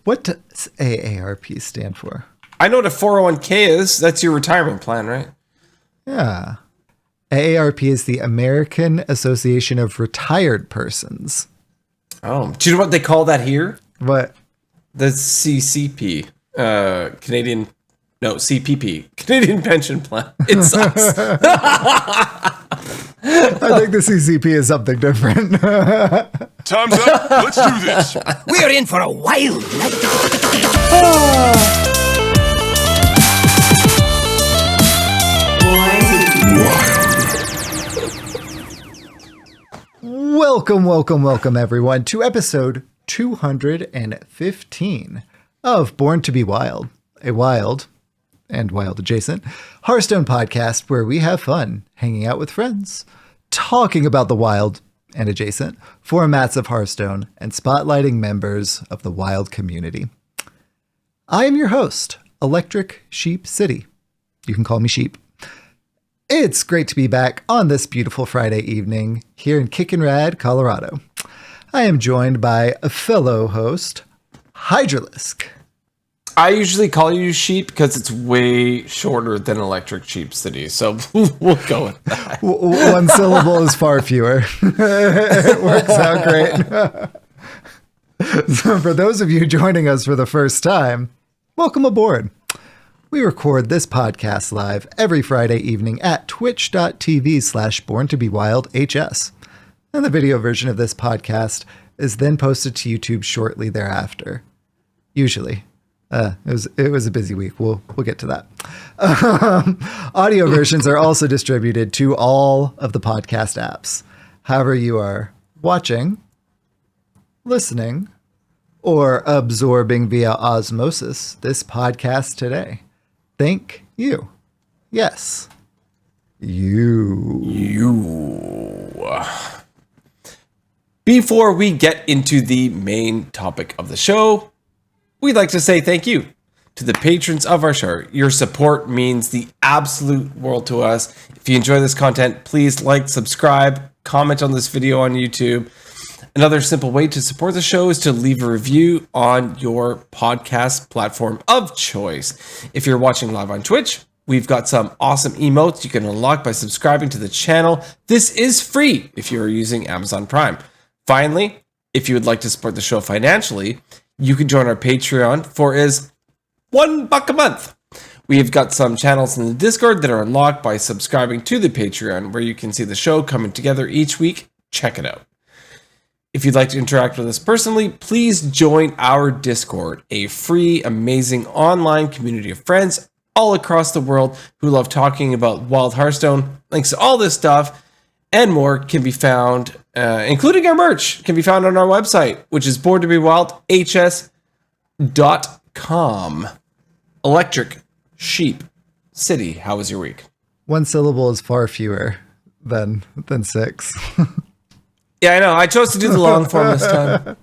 What does AARP stand for? I know what a 401k is. That's your retirement plan, right? Yeah. AARP is the American Association of Retired Persons. Oh, do you know what they call that here? What? The CCP, CPP, Canadian Pension Plan. It sucks. I think the CCP is something different. Time's up. Let's do this. We're in for a wild night. Welcome, everyone, to episode 215 of Born to Be Wild, a wild and wild adjacent Hearthstone podcast where we have fun hanging out with friends, talking about the wild and adjacent formats of Hearthstone, and spotlighting members of the wild community. I am your host, ElectricSheepCity. You can call me Sheep. It's great to be back on this beautiful Friday evening here in Kickin' Rad, Colorado. I am joined by a fellow host, Hydralisk. I usually call you Sheep because it's way shorter than Electric Sheep City, so we'll go with that. One syllable is far fewer. It works out great. So for those of you joining us for the first time, welcome aboard. We record this podcast live every Friday evening at twitch.tv/borntobewildhs. And the video version of this podcast is then posted to YouTube shortly thereafter. Usually. It was a busy week. We'll get to that. Audio versions are also distributed to all of the podcast apps. However you are watching, listening, or absorbing via osmosis this podcast today. Thank you. Yes. You. Before we get into the main topic of the show, we'd like to say thank you to the patrons of our show. Your support means the absolute world to us. If you enjoy this content, please like, subscribe, comment on this video on YouTube. Another simple way to support the show is to leave a review on your podcast platform of choice. If you're watching live on Twitch, we've got some awesome emotes you can unlock by subscribing to the channel. This is free if you're using Amazon Prime. Finally, if you would like to support the show financially, you can join our Patreon for as $1 a month. We've got some channels in the Discord that are unlocked by subscribing to the Patreon, where you can see the show coming together each week. Check it out. If you'd like to interact with us personally, please join our Discord, a free, amazing online community of friends all across the world who love talking about Wild Hearthstone. Links to all this stuff and more can be found, including our merch, can be found on our website, which is borntobewildhs.com. Electric Sheep City, how was your week? One syllable is far fewer than six. Yeah, I know. I chose to do the long form this time.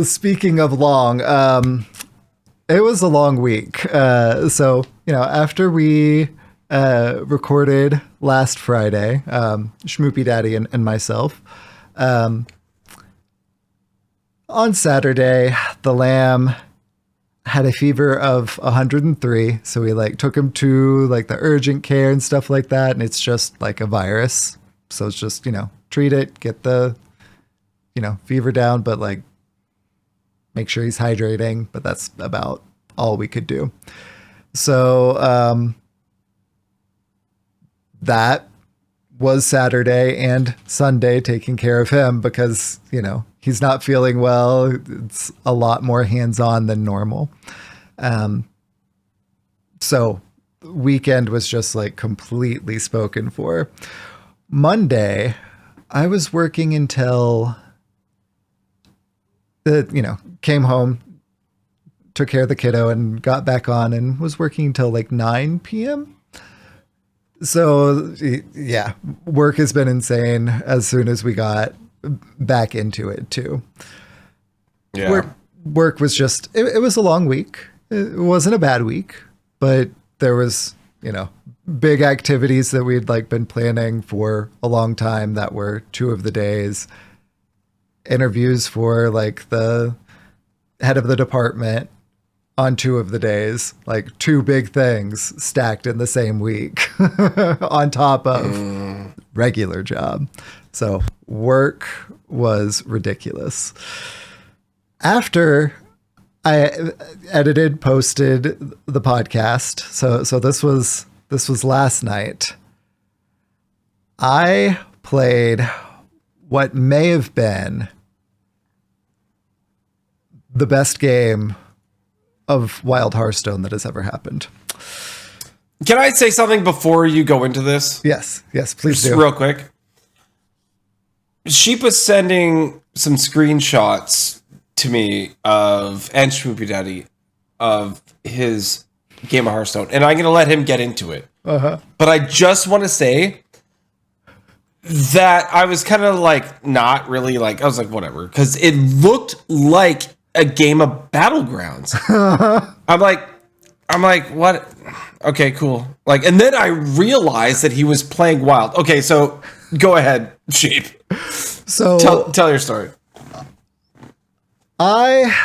Speaking of long, it was a long week. So, after we recorded last Friday, SchmoopieDaddy and myself, on Saturday, the lamb had a fever of 103. So we took him to the urgent care and stuff like that. And it's just like a virus. So it's just, treat it, get the, fever down, but make sure he's hydrating. But that's about all we could do. So that was Saturday and Sunday taking care of him because, he's not feeling well. It's a lot more hands-on than normal. So weekend was just completely spoken for. Monday, I was working until came home, took care of the kiddo and got back on and was working until 9 p.m. So yeah, work has been insane as soon as we got back into it too. Yeah. Work was just, it was a long week. It wasn't a bad week, but there was, big activities that we'd been planning for a long time that were 2 of the days. Interviews for the head of the department on 2 of the days, like 2 big things stacked in the same week on top of regular job. So work was ridiculous. After I edited, posted the podcast, so this was last night, I played what may have been the best game of Wild Hearthstone that has ever happened. Can I say something before you go into this? Yes, please Just do. real quick. Sheep was sending some screenshots to me and SchmoopieDaddy of his game of Hearthstone, and I'm going to let him get into it. But I just want to say that I was kind of like, not really like, I was like, whatever, because it looked like a game of Battlegrounds. I'm like, what? Okay, cool. Like, and then I realized that he was playing Wild. Okay, so go ahead, Sheep. So Tell your story. I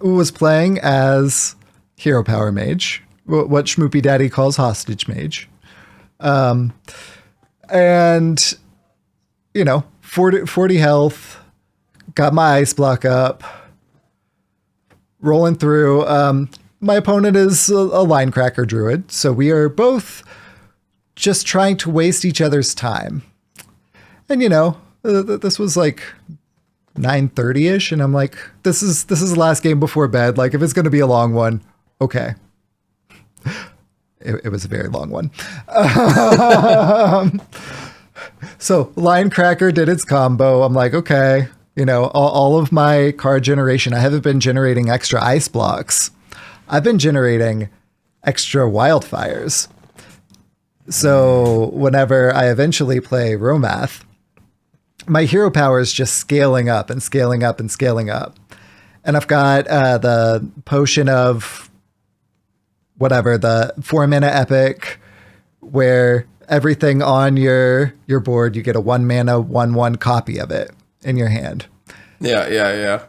was playing as Hero Power Mage, what SchmoopieDaddy calls Hostage Mage. And, 40 health, got my ice block up, rolling through. My opponent is a Linecracker Druid, so we are both just trying to waste each other's time. And, this was like 9:30ish, and I'm like, this is the last game before bed. Like, if it's going to be a long one, okay. It was a very long one. So Linecracker did its combo. I'm like, okay, all of my card generation, I haven't been generating extra ice blocks. I've been generating extra wildfires. So whenever I eventually play Romath, my hero power is just scaling up and scaling up and scaling up. And I've got the potion of whatever, the 4-mana epic, where everything on your board, you get a 1 mana 1/1 copy of it in your hand. Yeah.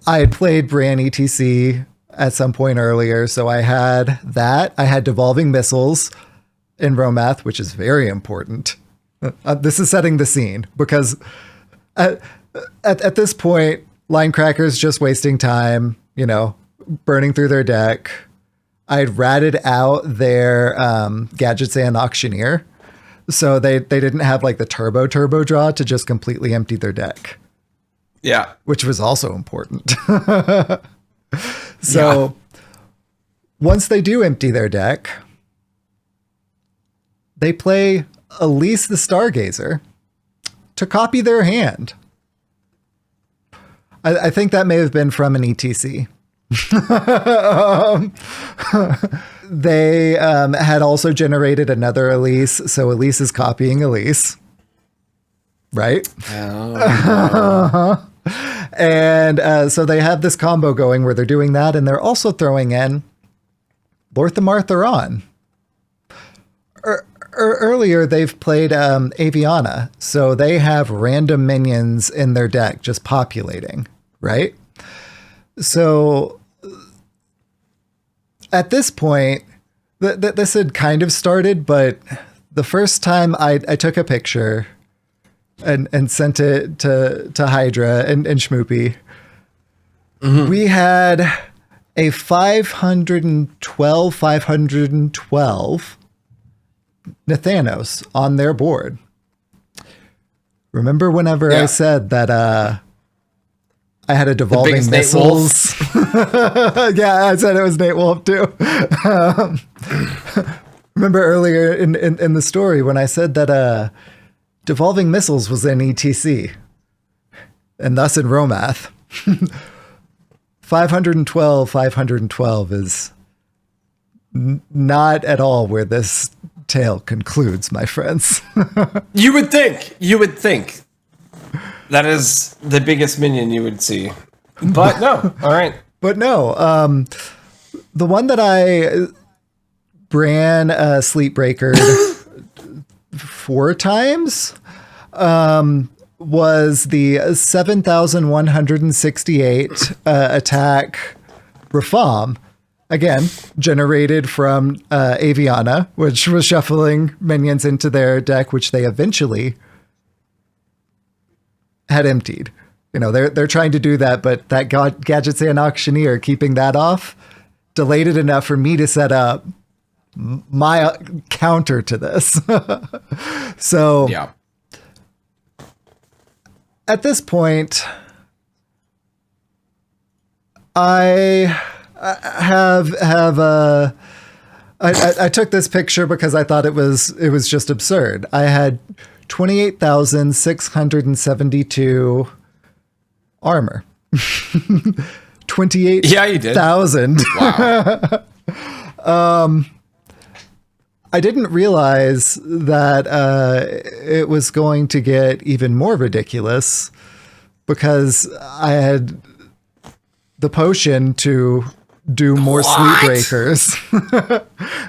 I had played Bran ETC at some point earlier, so I had that. I had Devolving Missiles in Romath, which is very important. This is setting the scene, because at this point, Linecracker's just wasting time, burning through their deck. I'd ratted out their Gadgets and Auctioneer, so they didn't have like the turbo draw to just completely empty their deck. Yeah. Which was also important. So once they do empty their deck, they play Elise the Stargazer to copy their hand. I think that may have been from an ETC. They had also generated another Elise, so Elise is copying Elise. Right? Oh. And so they have this combo going where they're doing that, and they're also throwing in Lorthamar Theron. Earlier, they've played Aviana, so they have random minions in their deck just populating, right? So at this point, this had kind of started, but the first time I took a picture and sent it to Hydra and Schmoopie, we had a 512 Nathanos on their board. Remember whenever I said that I had a Devolving Missiles? Yeah, I said it was Nate Wolf too. Remember earlier in the story when I said that Devolving Missiles was in ETC and thus in Romath. 512 is not at all where this tale concludes, my friends. You would think that is the biggest minion you would see, but no. All right, but no. The one that I Bran Sleepbreaker 4 times was the 7,168 attack Rafam. Again, generated from Aviana, which was shuffling minions into their deck, which they eventually had emptied. You know, they're trying to do that, but that Gadgets and Auctioneer, keeping that off, delayed it enough for me to set up my counter to this. So Yeah. At this point, I took this picture because I thought it was just absurd. I had 28,672 armor. 28,000. Yeah, you did. Wow. I didn't realize that it was going to get even more ridiculous because I had the potion to do more sleep breakers.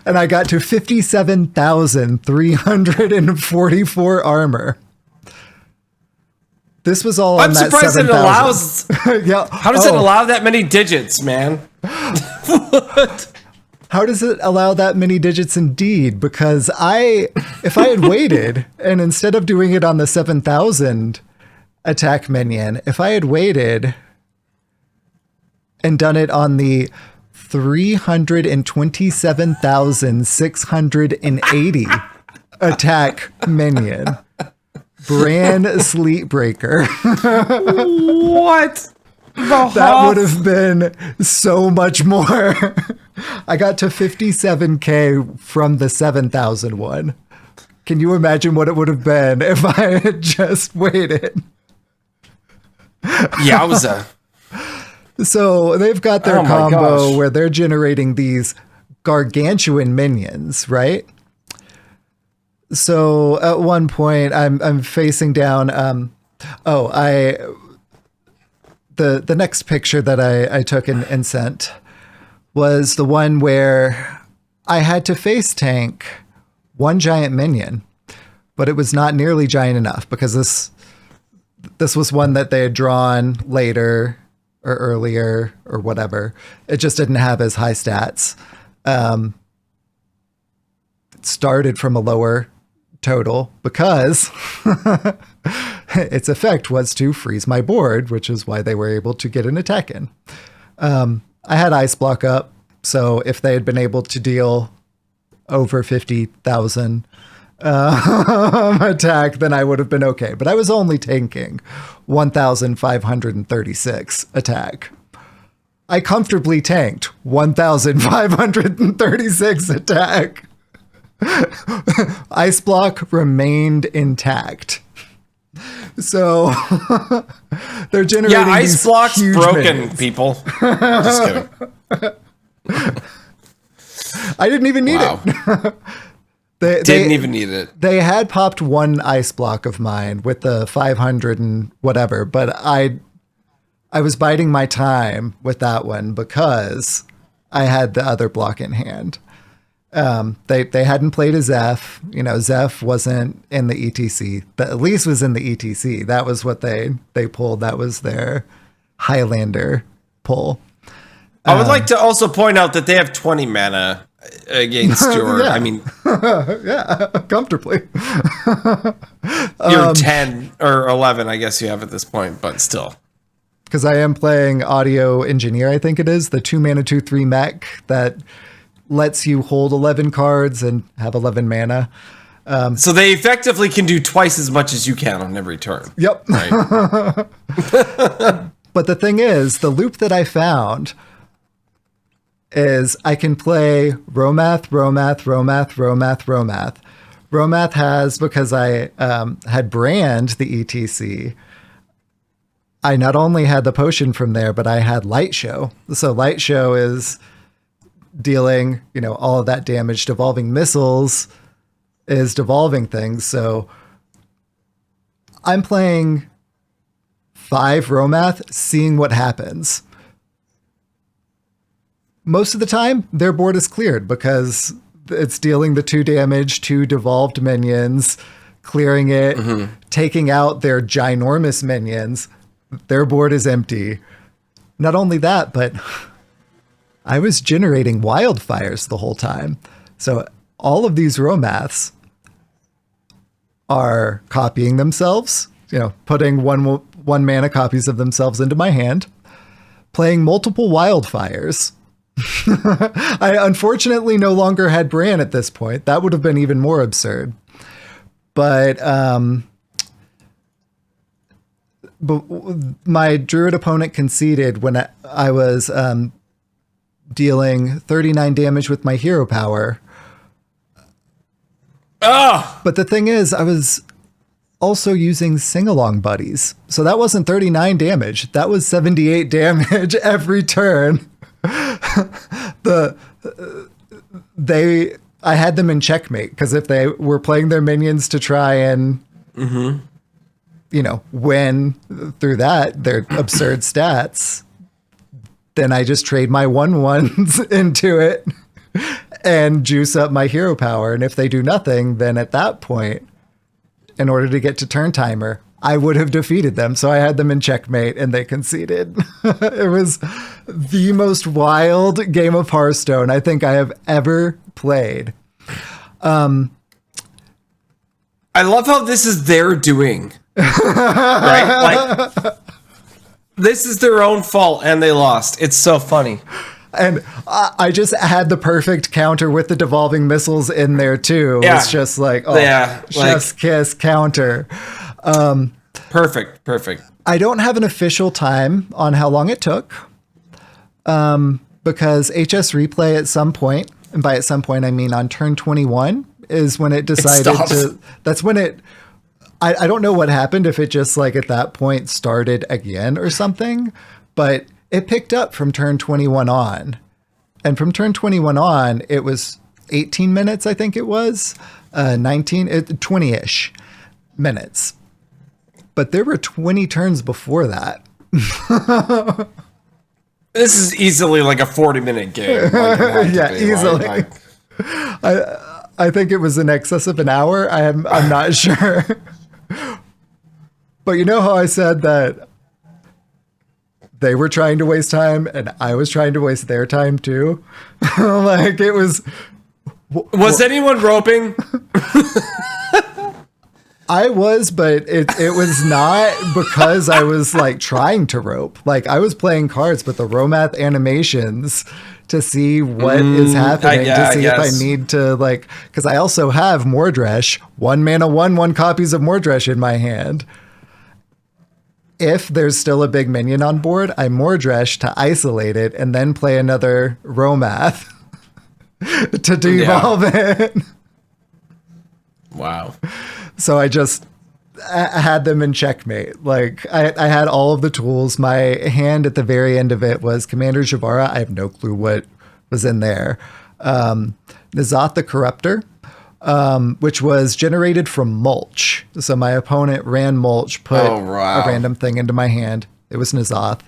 And I got to 57,344 armor. This was all I'm on that surprised 7,000. it allows. Yeah. How does it allow that many digits, man? How does it allow that many digits indeed? Because if I had waited and instead of doing it on the 7,000 attack minion, if I had waited and done it on the 327,680 attack minion, Bran Sleepbreaker. What? That would have been so much more. I got to 57K from the 7,000 one. Can you imagine what it would have been if I had just waited? Yowza. So they've got their Oh my combo gosh. where they're generating these gargantuan minions, right? So at one point I'm facing down the next picture that I took and sent was the one where I had to face tank one giant minion, but it was not nearly giant enough because this was one that they had drawn later or earlier or whatever. It just didn't have as high stats. It started from a lower total because its effect was to freeze my board, which is why they were able to get an attack in. I had Ice Block up, so if they had been able to deal over 50,000 attack, then I would have been okay. But I was only tanking 1,536 attack. I comfortably tanked 1,536 attack. Ice Block remained intact. So they're generating Ice these Block's huge broken, minions. people. Just kidding. I didn't even need Wow. it. Didn't even need it. They had popped one Ice Block of mine with the 500 and whatever, but I was biding my time with that one because I had the other block in hand. They hadn't played a Zeph. You know, Zeph wasn't in the ETC. But at least was in the ETC. That was what they pulled. That was their Highlander pull. I would like to also point out that they have 20 mana against your. Yeah. I mean, Yeah, comfortably. you're 10 or 11, I guess you have at this point, but still. Because I am playing Audio Engineer, I think it is, the 2-mana 2/3 mech that lets you hold 11 cards and have 11 mana. So they effectively can do twice as much as you can on every turn. Yep. Right? But the thing is, the loop that I found is I can play Romath. Romath has, because I had Brand the ETC, I not only had the potion from there, but I had Light Show. So Light Show is dealing, all of that damage. Devolving Missiles is devolving things. So I'm playing 5 Romath, seeing what happens. Most of the time, their board is cleared because it's dealing the 2 damage to devolved minions, clearing it, taking out their ginormous minions. Their board is empty. Not only that, but I was generating wildfires the whole time. So all of these Romaths are copying themselves, putting one mana copies of themselves into my hand, playing multiple wildfires. I unfortunately no longer had Bran at this point. That would have been even more absurd. But my Druid opponent conceded when I was dealing 39 damage with my hero power. But the thing is, I was also using sing-along buddies. So that wasn't 39 damage. That was 78 damage every turn. I had them in checkmate because if they were playing their minions to try and win through that, their absurd stats, then I just trade my 1/1s into it and juice up my hero power. And if they do nothing, then at that point, in order to get to turn timer, I would have defeated them. So I had them in checkmate and they conceded. It was the most wild game of Hearthstone I think I have ever played. I love how this is their doing. Right? Like, this is their own fault and they lost. It's so funny. And I just had the perfect counter with the devolving missiles in there too. Yeah. It's just like, chef's kiss counter. Perfect. I don't have an official time on how long it took. Because HS Replay at some point, and by at some point I mean on turn 21, is when it decided that's when it, I don't know what happened, if it just like at that point started again or something, but it picked up from turn 21 on. And from turn 21 on, it was 18 minutes, I think it was, 20-ish minutes. But there were 20 turns before that. This is easily like a 40-minute game. Yeah, easily. Right? I think it was in excess of an hour. I'm not sure. But you know how I said that they were trying to waste time and I was trying to waste their time too? Like it was... Was anyone roping? I was, but it was not because I was like trying to rope. Like I was playing cards, but the Romath animations to see what is happening, to see if I need to like, because I also have Mordresh, 1 mana, 1/1 copies of Mordresh in my hand. If there's still a big minion on board, I Mordresh to isolate it and then play another Romath to devolve it. Wow. So I had them in checkmate. Like I had all of the tools. My hand at the very end of it was Commander Javara. I have no clue what was in there. N'Zoth the Corruptor, which was generated from mulch. So my opponent ran mulch, put a random thing into my hand. It was N'Zoth.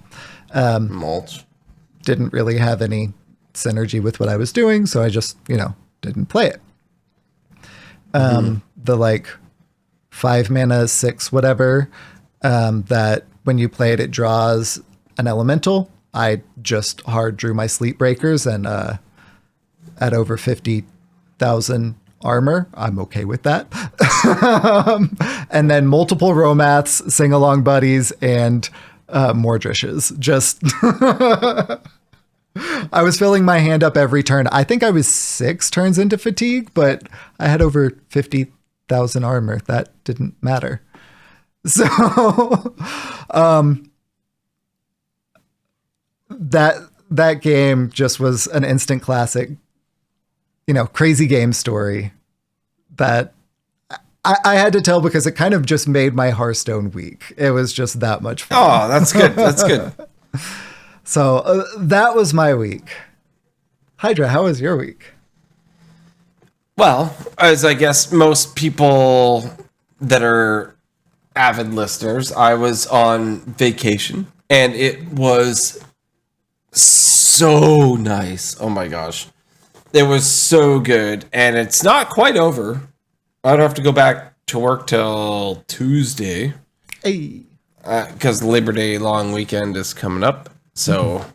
Mulch. Didn't really have any synergy with what I was doing, so I just, didn't play it. The like 5 mana, 6 whatever, that when you play it, it draws an elemental. I just hard drew my Sleep Breakers and at over 50,000 armor, I'm okay with that. And then multiple Romaths, sing-along buddies, and Mordreshes. Just... I was filling my hand up every turn. I think I was 6 turns into fatigue, but I had over 50,000 armor. That didn't matter. So that game just was an instant classic, crazy game story that I had to tell because it kind of just made my Hearthstone week. It was just that much fun. Oh, that's good. That's good. So that was my week. Hydra, how was your week? Well, as I guess most people that are avid listeners, I was on vacation and it was so nice. Oh my gosh. It was so good. And it's not quite over. I'd have to go back to work till Tuesday. Hey. Because Labor Day long weekend is coming up. So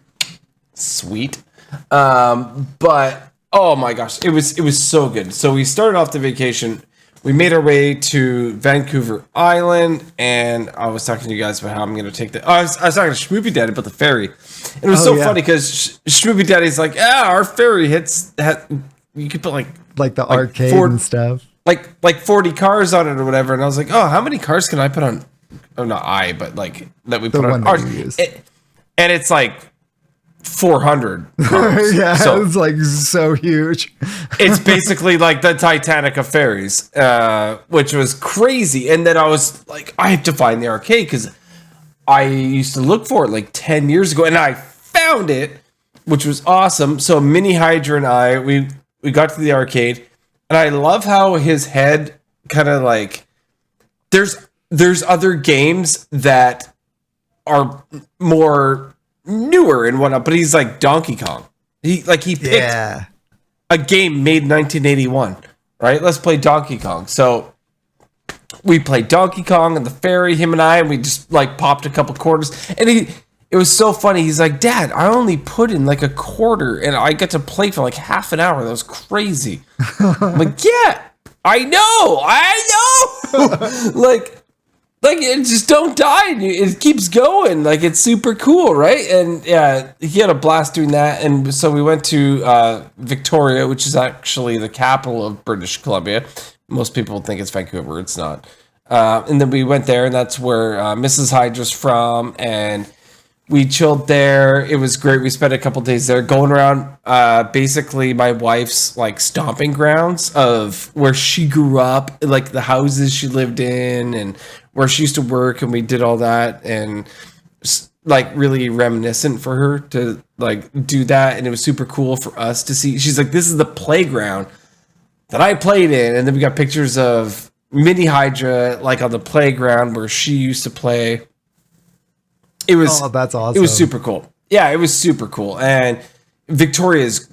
sweet. But oh my gosh, it was so good. So we started off the vacation. We made our way to Vancouver Island, and I was talking to you guys about how I'm going to take the. I was talking to SchmoopieDaddy about the ferry, and it was funny because SchmoopieDaddy's like, our ferry you could put like the arcade and stuff, like 40 cars on it or whatever, and I was like, how many cars can I put on? Oh, not I, but like that we put on ours, and it's like 400 cars. Yeah, so it's like so huge. It's basically like the Titanic of ferries, which was crazy. And then I was like, I have to find the arcade because I used to look for it like 10 years ago, and I found it, which was awesome. So Mini Hydra and I, we got to the arcade, and I love how his head kind of like there's other games that are more newer and whatnot, but he's like Donkey Kong. He picked a game made in 1981, right? Let's play Donkey Kong. So we played Donkey Kong and the ferry, him and I, and we just like popped a couple quarters. And it was so funny. He's like, Dad, I only put in like a quarter and I got to play for like half an hour. That was crazy. I'm like, yeah, I know. Like it just don't die. It keeps going. Like it's super cool, right? And yeah, he had a blast doing that. And so we went to Victoria, which is actually the capital of British Columbia. Most people think it's Vancouver. It's not. And then we went there, and that's where Mrs. Hydra's from. And we chilled there. It was great. We spent a couple days there going around basically my wife's like stomping grounds of where she grew up, like the houses she lived in and where she used to work, and we did all that, and like really reminiscent for her to like do that. And it was super cool for us to see. She's like, this is the playground that I played in. And then we got pictures of Mini Hydra like on the playground where she used to play. It was that's awesome. It was super cool. Yeah, it was super cool. And Victoria is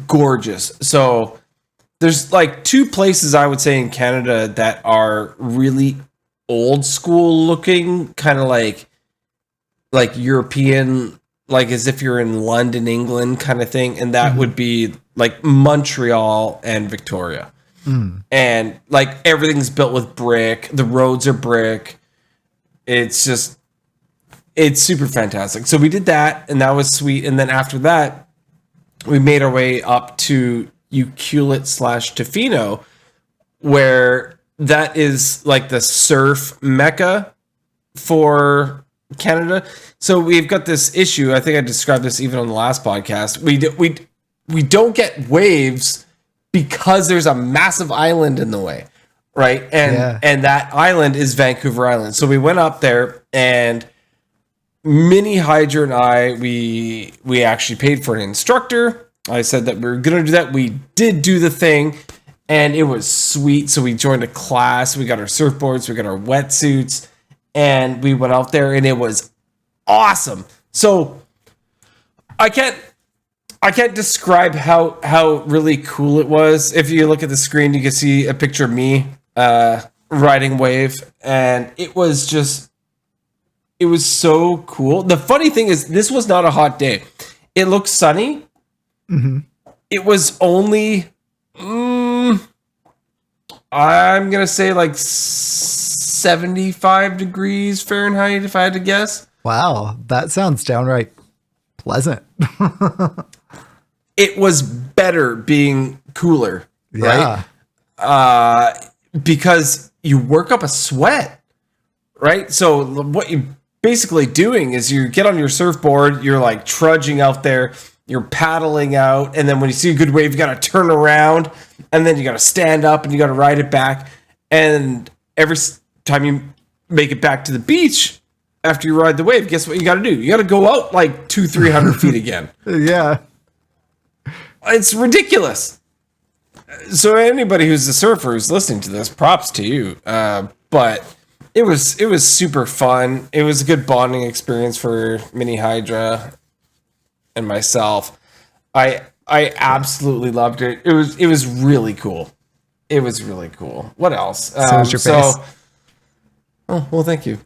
gorgeous. So there's like two places I would say in Canada that are really old school looking, kind of like European, like as if you're in London, England kind of thing. And that would be like Montreal and Victoria. And like everything's built with brick. The roads are brick. It's super fantastic. So we did that, and that was sweet. And then after that, we made our way up to Ucluelet/Tofino, where that is like the surf mecca for Canada. So we've got this issue. I think I described this even on the last podcast. We don't get waves because there's a massive island in the way, right? And that island is Vancouver Island. So we went up there, and Mini Hydra and I, we actually paid for an instructor. I said that we were going to do that. We did do the thing, and it was sweet. So we joined a class. We got our surfboards. We got our wetsuits, and we went out there, and it was awesome. So I can't describe how really cool it was. If you look at the screen, you can see a picture of me riding wave, and it was so cool. The funny thing is, this was not a hot day. It looked sunny. It was only, I'm going to say like 75 degrees Fahrenheit, if I had to guess. Wow, that sounds downright pleasant. It was better being cooler, right? Because you work up a sweat, right? So what you basically doing is you get on your surfboard, you're like trudging out there, you're paddling out, and then when you see a good wave, you got to turn around, and then you got to stand up and you got to ride it back. And every time you make it back to the beach after you ride the wave, guess what you got to do? You got to go out like 200-300 feet again. Yeah. It's ridiculous. So anybody who's a surfer who's listening to this, props to you. But it was super fun. It was a good bonding experience for Mini Hydra and myself. I absolutely loved it. It was really cool. It was really cool. What else? So was your face. Oh, well, thank you.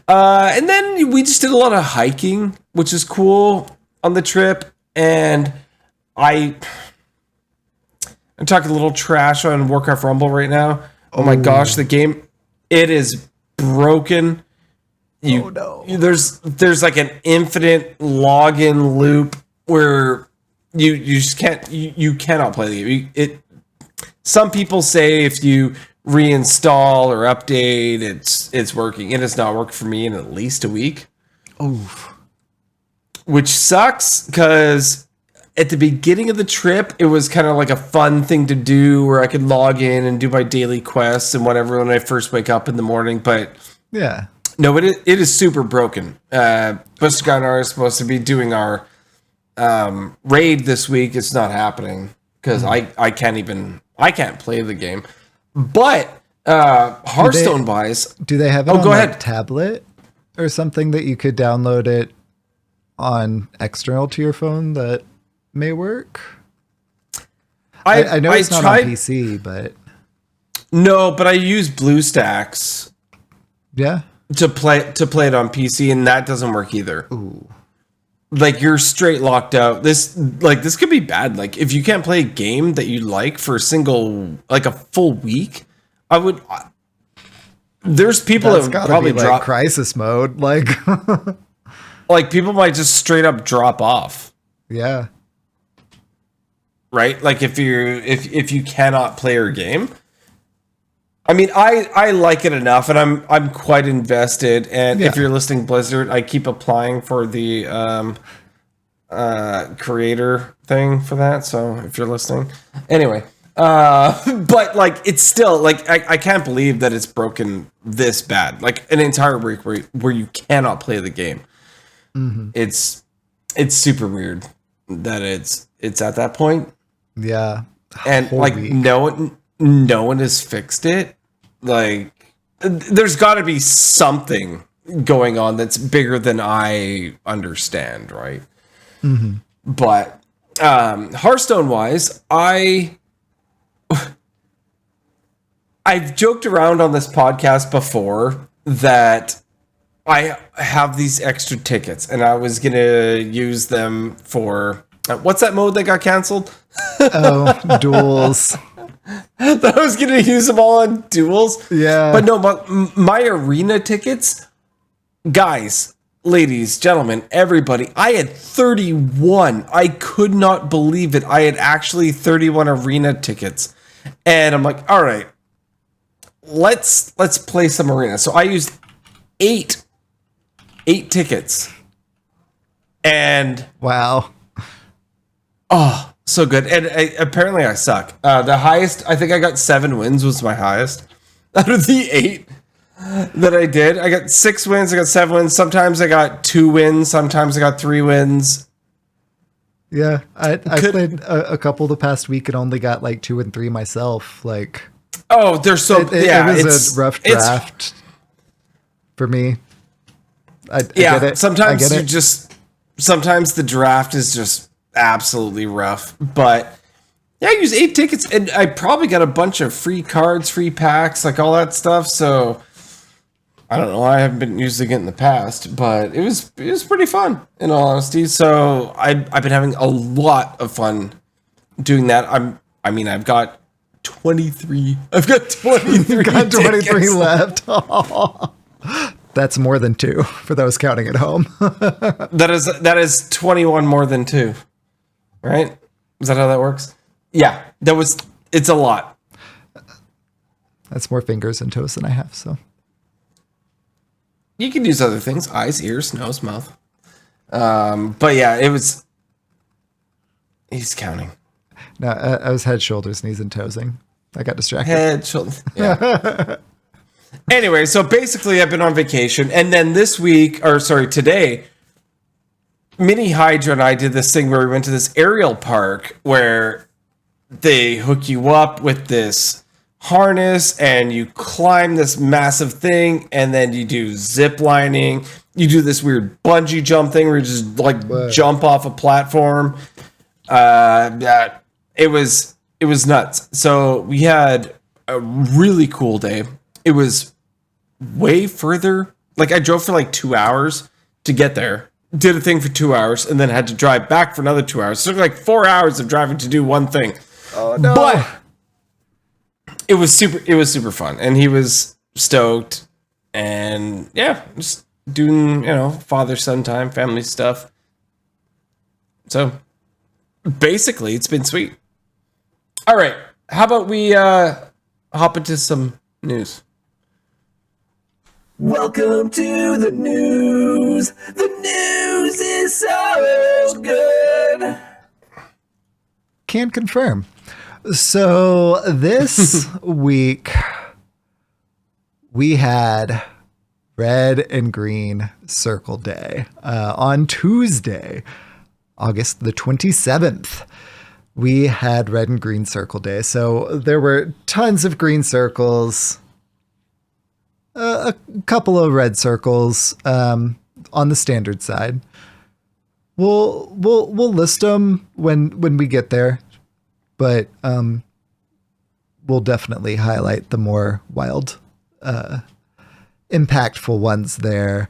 And then we just did a lot of hiking, which is cool on the trip. And I'm talking a little trash on Warcraft Rumble right now. Oh my gosh, the game, it is broken. There's like an infinite login loop where you just can't, you cannot play the game. Some people say if you reinstall or update, it's working. It has not worked for me in at least a week. Oof. Which sucks because at the beginning of the trip, it was kind of like a fun thing to do where I could log in and do my daily quests and whatever when I first wake up in the morning. But yeah, no, it is super broken. Buster Guy and I are supposed to be doing our raid this week. It's not happening because I can't play the game. But Hearthstone wise, do they have it go on ahead. Tablet or something that you could download it on external to your phone that may work? I know it's not on PC, but no, but I use BlueStacks. Yeah, to play it on PC, and that doesn't work either. Ooh. Like you're straight locked out. This could be bad. Like if you can't play a game that you like for a full week, there's people that would probably be drop crisis mode. Like, like people might just straight up drop off. Yeah. Right. Like if you cannot play your game. I mean, I like it enough, and I'm quite invested. And if you're listening, Blizzard, I keep applying for the creator thing for that. So if you're listening, anyway, but like it's still like I can't believe that it's broken this bad. Like an entire week where you cannot play the game. Mm-hmm. It's super weird that it's at that point. Yeah, and like week. No one has fixed it. Like, there's got to be something going on that's bigger than I understand, right? Mm-hmm. But Hearthstone wise, I've joked around on this podcast before that I have these extra tickets, and I was gonna use them for what's that mode that got canceled? Oh, duels. I was going to use them all on duels. Yeah. But no, my arena tickets, guys, ladies, gentlemen, everybody, I had 31. I could not believe it. I had actually 31 arena tickets. And I'm like, all right, let's play some arena. So I used eight tickets. And wow. Oh, so good. And apparently I suck. The highest, I think I got 7 wins was my highest out of the 8 that I did. I got 6 wins. I got 7 wins. Sometimes I got 2 wins. Sometimes I got 3 wins. Yeah. I played a couple the past week and only got like 2 and 3 myself. Like, oh, they're so, it was a rough draft for me. I get it. Sometimes sometimes the draft is just absolutely rough, but yeah, I used 8 tickets and I probably got a bunch of free cards, free packs, like all that stuff. So I don't know. I haven't been using it in the past, but it was pretty fun in all honesty. So I've been having a lot of fun doing that. I've got 23. I've got 23. You've got 23 tickets left. That's more than 2 for those counting at home. That is 21 more than 2. Right? Is that how that works? Yeah, it's a lot. That's more fingers and toes than I have, so. You can use other things, eyes, ears, nose, mouth. But yeah, he's counting. No, I was head, shoulders, knees, and toesing. I got distracted. Head, shoulders, yeah. Anyway, so basically I've been on vacation, and then today, Mini Hydra and I did this thing where we went to this aerial park where they hook you up with this harness and you climb this massive thing, and then you do zip lining. You do this weird bungee jump thing where you just jump off a platform. It was It was nuts. So we had a really cool day. It was way further. Like I drove for like 2 hours to get there. Did a thing for 2 hours and then had to drive back for another 2 hours. So it took like 4 hours of driving to do one thing. Oh no. But it was super fun. And he was stoked. And yeah, just doing, father-son time, family stuff. So basically it's been sweet. All right. How about we hop into some news? Welcome to the news. The news is so good. Can confirm. So this week we had Red and Green Circle Day on Tuesday, August the 27th. We had Red and Green Circle Day. So there were tons of green circles, a couple of red circles on the standard side. We'll list them when we get there, but we'll definitely highlight the more wild, impactful ones there.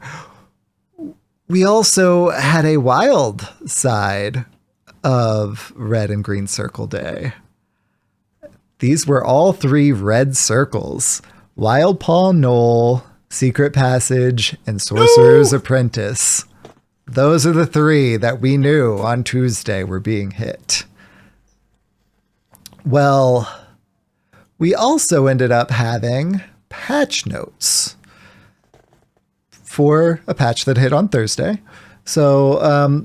We also had a wild side of Red and Green Circle Day. These were all 3 red circles: Wild Paw Knoll, Secret Passage, and Sorcerer's Apprentice. Those are the 3 that we knew on Tuesday were being hit. Well, we also ended up having patch notes for a patch that hit on Thursday. So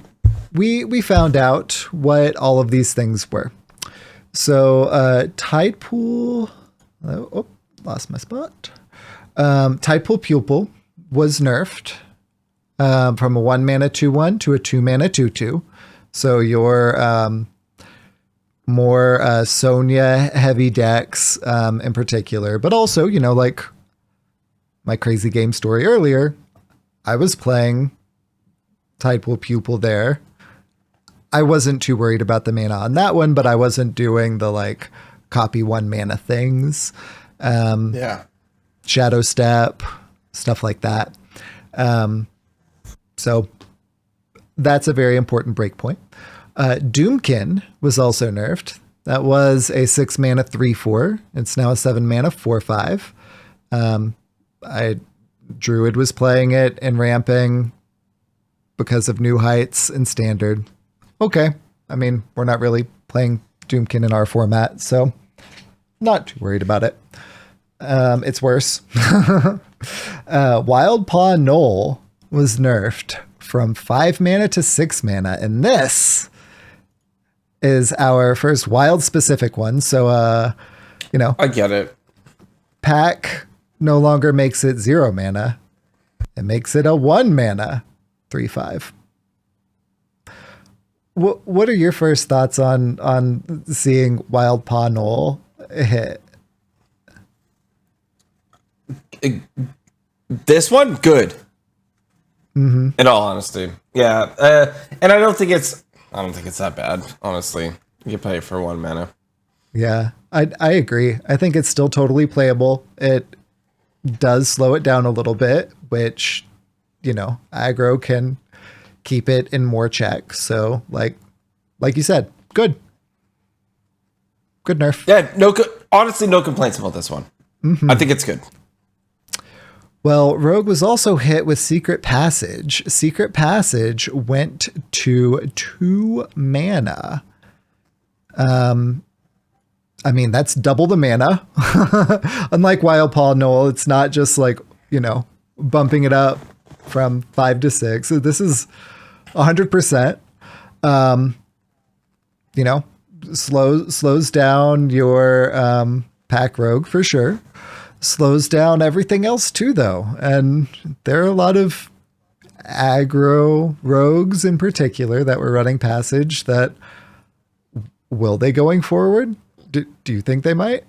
we found out what all of these things were. So Tide Pool... Oh, lost my spot. Tide Pool Pupil was nerfed from a 1 mana 2/1 to a 2 mana 2/2. So your more Sonya heavy decks in particular, but also, like my crazy game story earlier, I was playing Tide Pool Pupil there. I wasn't too worried about the mana on that one, but I wasn't doing the copy 1 mana things. Shadow Step, stuff like that. So that's a very important breakpoint. Doomkin was also nerfed. That was a 6 mana 3/4. It's now a 7 mana 4/5. Druid was playing it and ramping because of New Heights and Standard. Okay. I mean, we're not really playing Doomkin in our format, so not too worried about it. It's worse. Wild Paw Knoll was nerfed from 5 mana to 6 mana, and this is our first wild specific one. So, I get it. Pack no longer makes it 0 mana. It makes it a 1 mana 3/5. What are your first thoughts on seeing Wild Paw Knoll hit? This one, good. In all honesty, yeah. And I don't think it's that bad. Honestly, you can play it for 1 mana. Yeah, I agree. I think it's still totally playable. It does slow it down a little bit, which, aggro can keep it in more check. So like you said, good nerf. Yeah, honestly, no complaints about this one. I think it's good. Well, Rogue was also hit with Secret Passage. Secret Passage went to 2 mana. I mean, that's double the mana. Unlike Wild Paw Knoll, it's not just bumping it up from 5 to 6. So this is 100%. Slows down your pack rogue for sure. Slows down everything else too, though. And there are a lot of aggro rogues in particular that were running Passage that will they going forward? Do you think they might?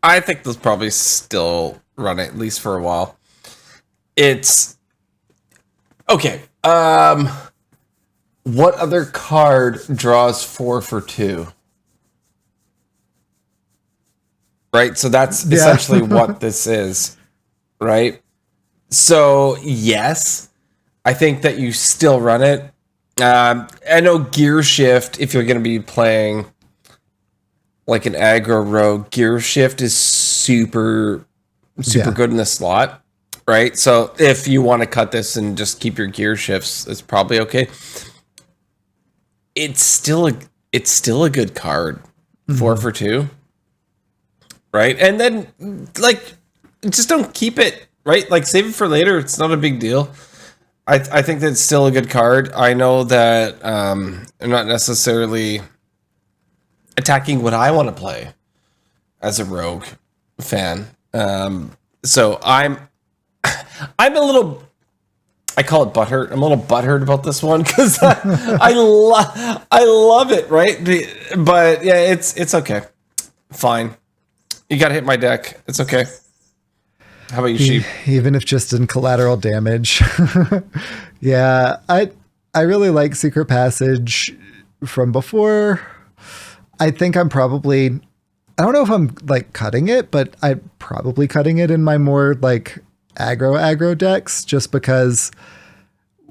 I think they'll probably still run it, at least for a while. It's okay. What other card draws 4 for 2? right? So that's essentially what this is, right? So yes, I think that you still run it. I know Gear Shift, if you're going to be playing like an aggro rogue, Gear Shift is super good in the slot, right? So if you want to cut this and just keep your gear shifts, it's probably okay. It's still a good card. 4 for 2. Right? And then like just don't keep it, right? Like save it for later. It's not a big deal. I think that's still a good card. I know that I'm not necessarily attacking what I want to play as a rogue fan. So I'm a little, I call it butthurt. I'm a little butthurt about this one because I love it, right? But yeah, it's okay. Fine. You got to hit my deck. It's okay. How about you, Sheep? Even if just in collateral damage. Yeah, I really like Secret Passage from before. I think I'm probably, I don't know if I'm like cutting it, but I'm probably cutting it in my more like aggro decks just because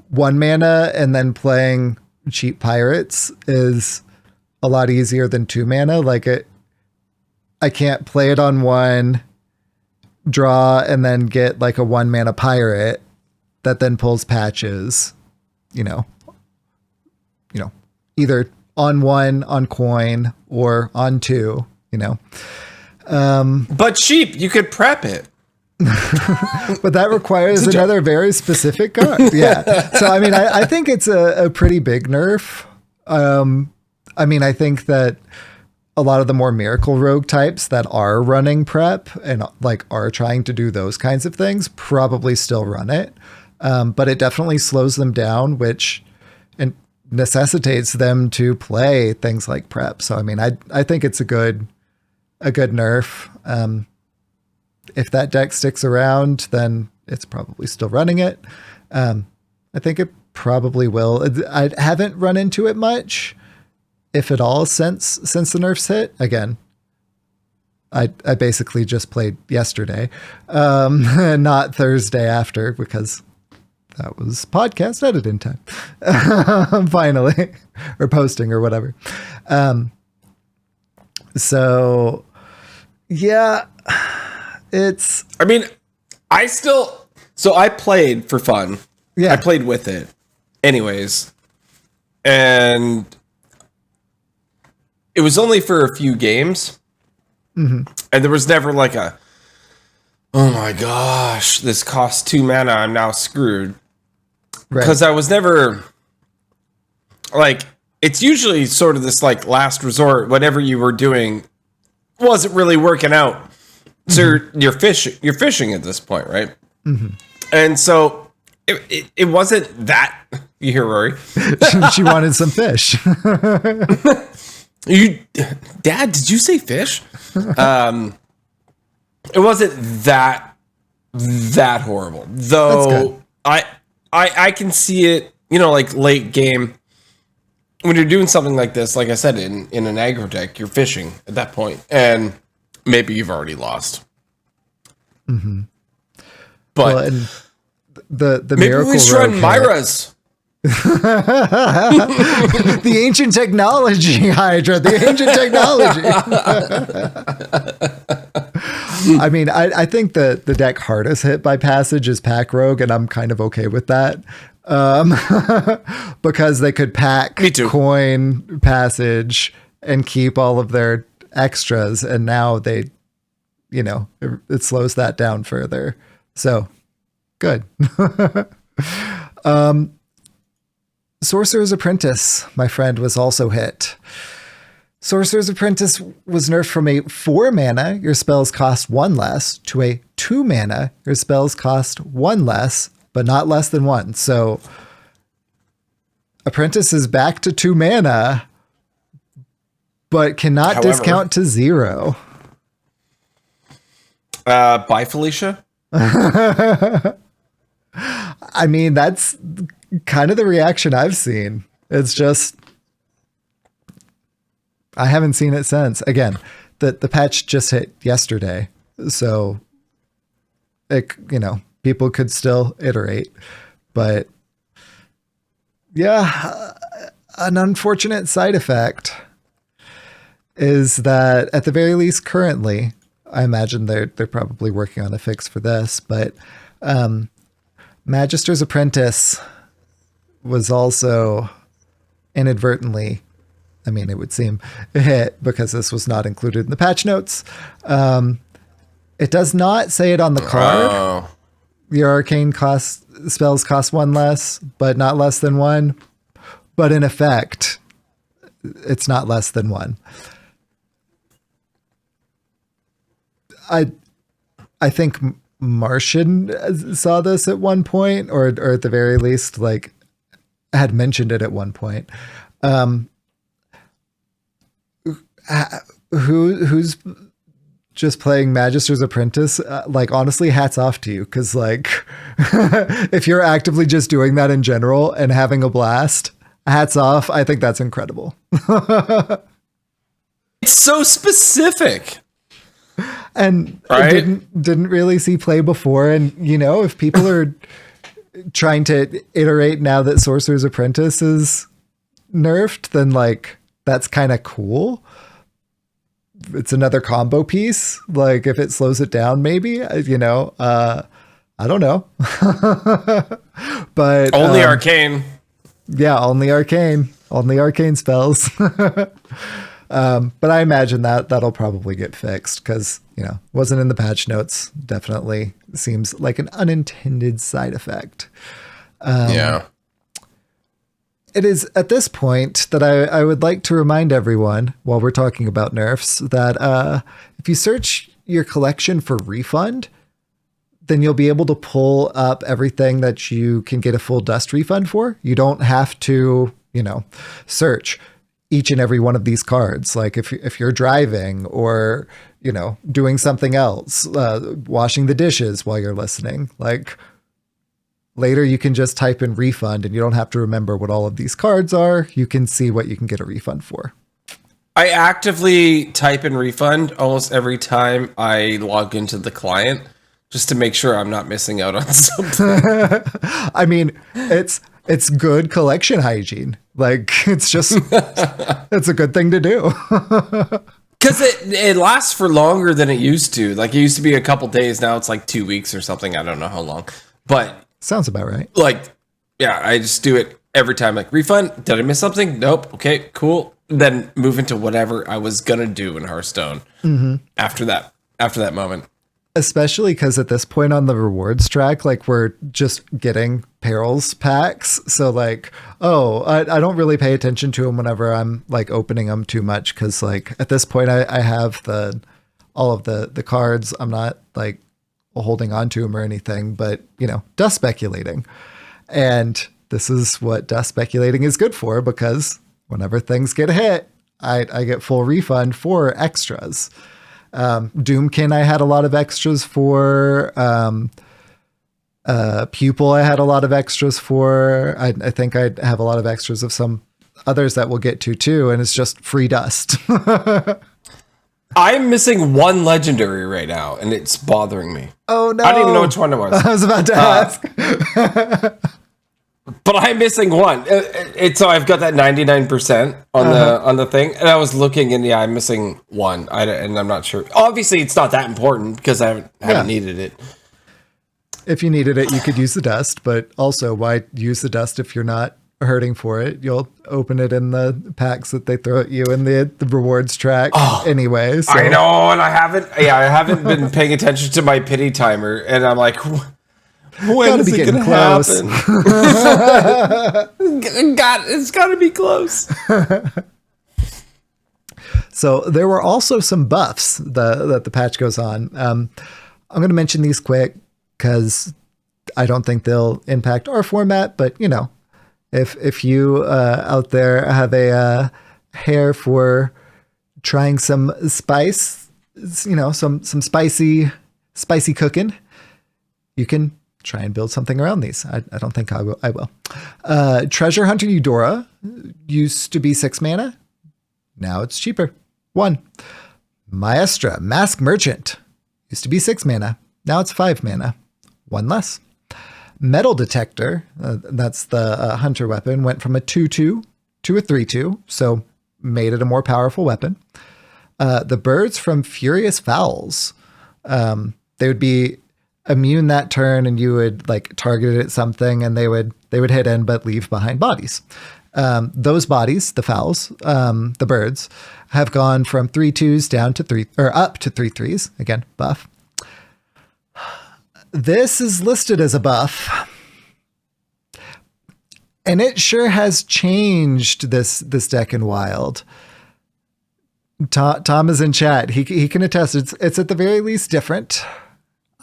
1 mana and then playing cheap pirates is a lot easier than 2 mana. Like I can't play it on 1, draw, and then get like a 1 mana pirate that then pulls patches, you know, either on 1 on coin or on 2, you know. But Sheep, you could prep it. But that requires another very specific card. Yeah. So, I mean, I think it's a pretty big nerf. I mean, I think that a lot of the more miracle rogue types that are running prep and like are trying to do those kinds of things probably still run it. But it definitely slows them down, which necessitates them to play things like prep. So, I mean, I think it's a good nerf. If that deck sticks around, then it's probably still running it. I think it probably will. I haven't run into it much, if at all, since the nerfs hit. Again, I basically just played yesterday, and not Thursday after, because that was podcast editing time. Finally, or posting or whatever. So yeah, I mean, I played for fun. Yeah. I played with it anyways. And it was only for a few games. Mm-hmm. And there was never like oh my gosh, this costs 2 mana, I'm now screwed. Because I was never like, it's usually sort of this like last resort, whatever you were doing wasn't really working out. So you're fishing at this point, right? Mm-hmm. And so it wasn't that. You hear Rory? She wanted some fish. Dad, did you say fish? It wasn't that horrible, though. I can see it. You know, like late game when you're doing something like this. Like I said, in an aggro deck, you're fishing at that point, and maybe you've already lost. Mm-hmm. But well, and the maybe miracle we should run Myra's. The ancient technology, Hydra. The ancient technology. I mean, I think the deck hardest hit by passage is Pack Rogue, and I'm kind of okay with that. Because they could pack coin passage and keep all of their extras, and now they, you know, it slows that down further. So good. Sorcerer's Apprentice, my friend, was also hit. Sorcerer's Apprentice was nerfed from a 4 mana, your spells cost 1 less, to a 2 mana, your spells cost 1 less, but not less than 1. So Apprentice is back to 2 mana, but cannot discount to 0. Bye, Felicia. I mean, that's kind of the reaction I've seen. It's just, I haven't seen it since. Again, the patch just hit yesterday, so people could still iterate, but yeah, an unfortunate side effect is that at the very least currently, I imagine they're probably working on a fix for this, but Magister's Apprentice was also inadvertently, I mean, it would seem, hit because this was not included in the patch notes. It does not say it on the card. Oh. Your arcane spells cost 1 less, but not less than 1. But in effect, it's not less than 1. I think Martian saw this at one point, or at the very least, like, had mentioned it at one point. Who's just playing Magister's Apprentice? Like, honestly, hats off to you, because like, if you're actively just doing that in general and having a blast, hats off. I think that's incredible. It's so specific. And right? didn't really see play before. And, if people are trying to iterate now that Sorcerer's Apprentice is nerfed, then like, that's kind of cool. It's another combo piece. Like, if it slows it down, maybe, I don't know. But only arcane. Yeah, only arcane spells. But I imagine that'll probably get fixed because, wasn't in the patch notes. Definitely seems like an unintended side effect. Yeah. It is at this point that I would like to remind everyone while we're talking about nerfs that if you search your collection for refund, then you'll be able to pull up everything that you can get a full dust refund for. You don't have to, search each and every one of these cards. Like if you're driving or, doing something else, washing the dishes while you're listening, like later you can just type in refund and you don't have to remember what all of these cards are. You can see what you can get a refund for. I actively type in refund almost every time I log into the client just to make sure I'm not missing out on something. I mean, it's good collection hygiene. Like, it's just, it's a good thing to do. Because it lasts for longer than it used to. Like, it used to be a couple days. Now it's like 2 weeks or something. I don't know how long. But sounds about right. Like, yeah, I just do it every time. Like, refund? Did I miss something? Nope. Okay, cool. Then move into whatever I was going to do in Hearthstone after that moment. Especially because at this point on the rewards track, like, we're just getting perils packs. So like, I don't really pay attention to them whenever I'm like opening them too much. Cause like at this point I have all of the cards. I'm not like holding on to them or anything, but dust speculating. And this is what dust speculating is good for, because whenever things get hit, I get full refund for extras. Doomkin, I had a lot of extras for. Pupil, I had a lot of extras for. I think I'd have a lot of extras of some others that we'll get to too, and it's just free dust. I'm missing one legendary right now, and it's bothering me. Oh no! I don't even know which one it was. I was about to ask. But I'm missing one. So I've got that 99% on the thing, and I was looking, and yeah, I'm missing one. And I'm not sure. Obviously, it's not that important because I haven't needed it. If you needed it, you could use the dust, but also why use the dust if you're not hurting for it? You'll open it in the packs that they throw at you in the rewards track anyway. So. I know, and I haven't been paying attention to my pity timer, and I'm like, when is it going to happen? It's got to be close. So there were also some buffs that the patch goes on. I'm going to mention these quick because I don't think they'll impact our format, but if you out there have a hair for trying some spice, some spicy cooking, you can try and build something around these. I don't think I will. Treasure Hunter Eudora used to be 6 mana. Now it's cheaper. 1. Maestra, Mask Merchant. Used to be 6 mana. Now it's 5 mana. 1 less. Metal Detector, that's the hunter weapon, went from a 2/2 to a 3/2, so made it a more powerful weapon. The birds from Furious Fowls, they would be immune that turn, and you would like target it at something, and they would hit in but leave behind bodies. Those bodies, the fowls, the birds, have gone from 3/2s down to 3 or up to 3/3s. Again, buff. This is listed as a buff, and it sure has changed this deck in Wild. Tom is in chat. He can attest. It's at the very least different.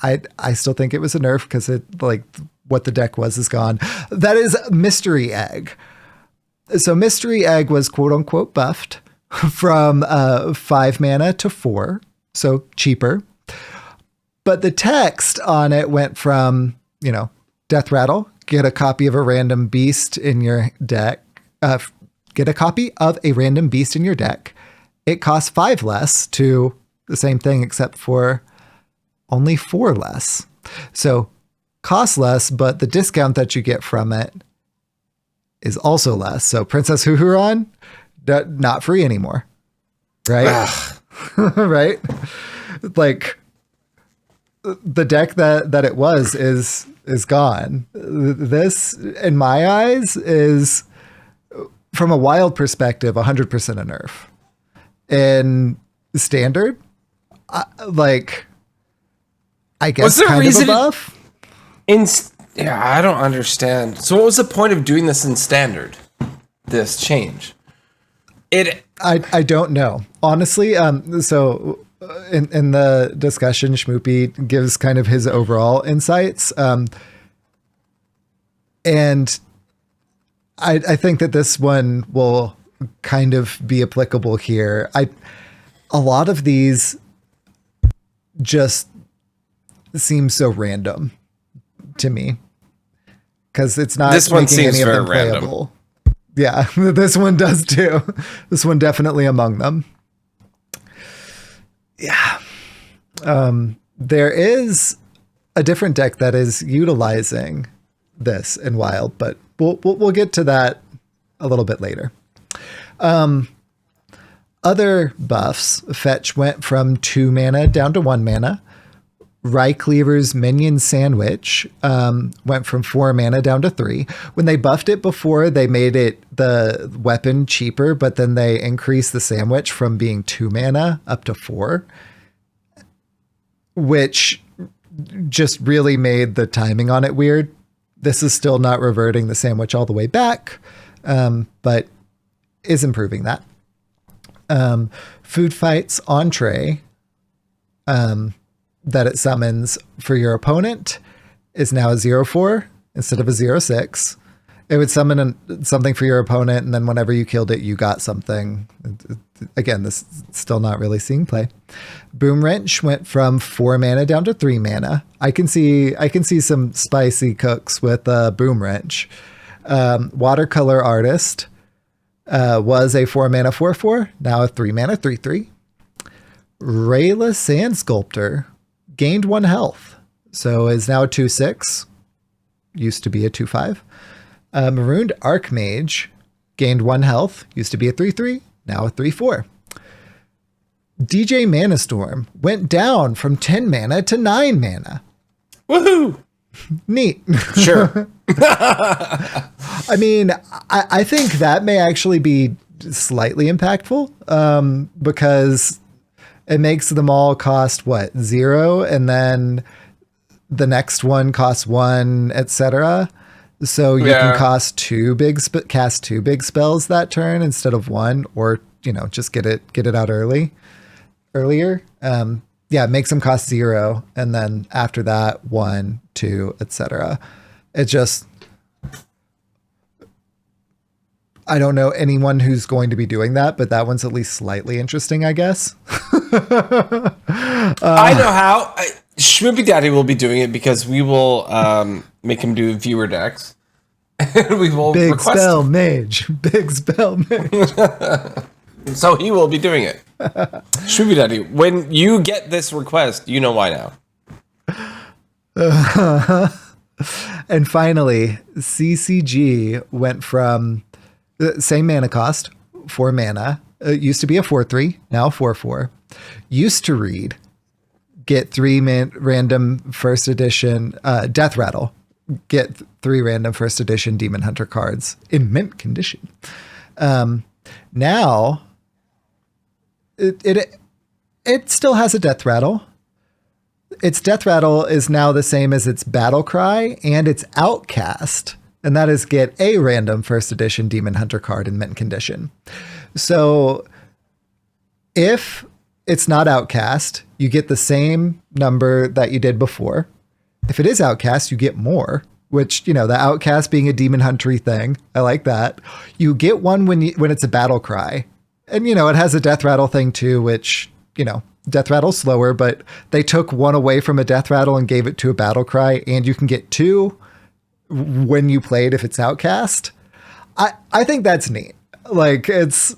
I still think it was a nerf because it like what the deck was is gone. That is Mystery Egg. So Mystery Egg was quote unquote buffed from 5 mana to 4, so cheaper. But the text on it went from, Death Rattle, get a copy of a random beast in your deck. Get a copy of a random beast in your deck. It costs 5 less to the same thing, except for only 4 less. So costs less, but the discount that you get from it is also less. So Princess Huhuron, not free anymore. Right? Right? Like, the deck that it was is gone. This, in my eyes, is, from a Wild perspective, 100% a nerf. In Standard, I guess kind of a buff. I don't understand. So what was the point of doing this in Standard? This change? I don't know. Honestly, so in the discussion, Schmoopie gives kind of his overall insights. And I think that this one will kind of be applicable here. A lot of these just seem so random to me because it's not. This one seems very random. Yeah, this one does too. This one definitely among them. Yeah. There is a different deck that is utilizing this in Wild, but we'll get to that a little bit later. Other buffs, Fetch went from 2 mana down to 1 mana. Rycleaver's Minion Sandwich went from 4 mana down to 3. When they buffed it before, they made it the weapon cheaper, but then they increased the sandwich from being 2 mana up to 4, which just really made the timing on it weird. This is still not reverting the sandwich all the way back, but is improving that. Food Fights Entree, that it summons for your opponent is now a 0/4 instead of a 0/6. It would summon something for your opponent, and then whenever you killed it, you got something. Again, this is still not really seeing play. Boom Wrench went from 4 mana down to 3 mana. I can see some spicy cooks with Boom Wrench. Watercolor Artist was a 4 mana 4/4, now a 3 mana 3/3. Rayla Sand Sculptor gained 1 health, so is now a 2/6. Used to be a 2/5. Marooned Archmage gained 1 health, used to be a 3/3, now a 3/4. DJ Manastorm went down from 10 mana to 9 mana. Woohoo! Neat. Sure. I mean, I think that may actually be slightly impactful, because it makes them all cost 0, and then the next one costs 1, etc. So you can cast 2 big spells that turn instead of 1, or just get it out earlier. It makes them cost 0, and then after that 1, 2, etc. It just, I don't know anyone who's going to be doing that, but that one's at least slightly interesting, I guess. I know how. SchmoopieDaddy will be doing it because we will make him do viewer decks. And we will Big request spell mage. Big spell mage. So he will be doing it. SchmoopieDaddy, when you get this request, you know why now. And finally, CCG went from the same mana cost, 4 mana. It used to be a 4/3, now 4/4. Used to read, get 3 random first edition Death Rattle. Get 3 random first edition Demon Hunter cards in mint condition. Now, it still has a Death Rattle. Its Death Rattle is now the same as its Battle Cry and its Outcast, and that is get a random first edition Demon Hunter card in mint condition. So if it's not Outcast, you get the same number that you did before. If it is Outcast, you get more, which, the Outcast being a Demon Hunter thing, I like that. You get one when it's a Battle Cry. And, it has a Death Rattle thing too, which, Death Rattle's slower, but they took one away from a Death Rattle and gave it to a Battle Cry, and you can get 2 when you played if it's Outcast. I think that's neat. Like, it's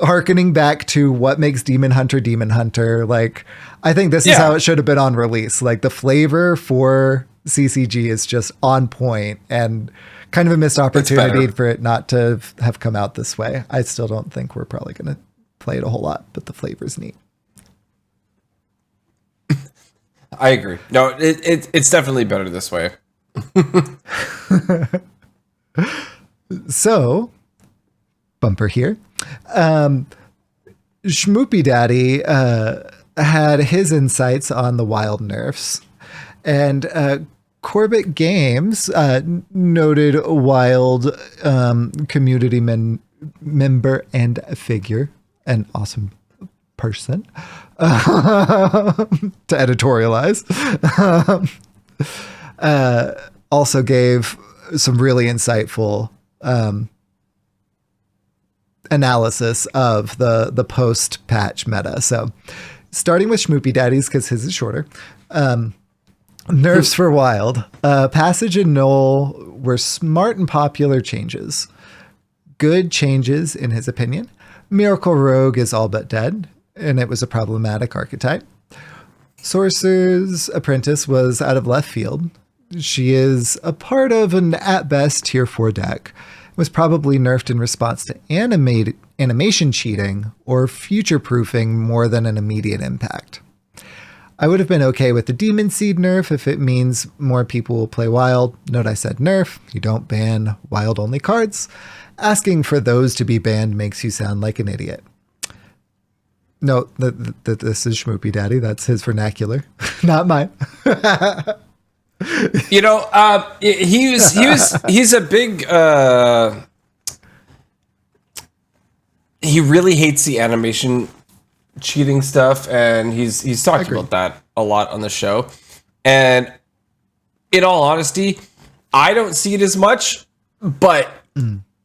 harkening back to what makes Demon Hunter. Like, I think this is how it should have been on release. Like, the flavor for CCG is just on point, and kind of a missed opportunity for it not to have come out this way. I still don't think we're probably going to play it a whole lot, but the flavor's neat. I agree. No, it's definitely better this way. So, bumper here. SchmoopieDaddy had his insights on the wild nerfs, and Corbett Games noted wild community member and figure, an awesome person, to editorialize. Also gave some really insightful analysis of the post-patch meta. So starting with SchmoopieDaddy's, because his is shorter. Nerfs for Wild. Passage and Null were smart and popular changes. Good changes, in his opinion. Miracle Rogue is all but dead, and it was a problematic archetype. Sorcerer's Apprentice was out of left field. She is a part of an, at best, tier 4 deck. Was probably nerfed in response to animation cheating or future-proofing more than an immediate impact. I would have been okay with the Demon Seed nerf if it means more people will play Wild. Note I said nerf. You don't ban Wild-only cards. Asking for those to be banned makes you sound like an idiot. Note that this is SchmoopieDaddy. That's his vernacular, not mine. He's a big. He really hates the animation cheating stuff, and he's talked about that a lot on the show. And in all honesty, I don't see it as much. But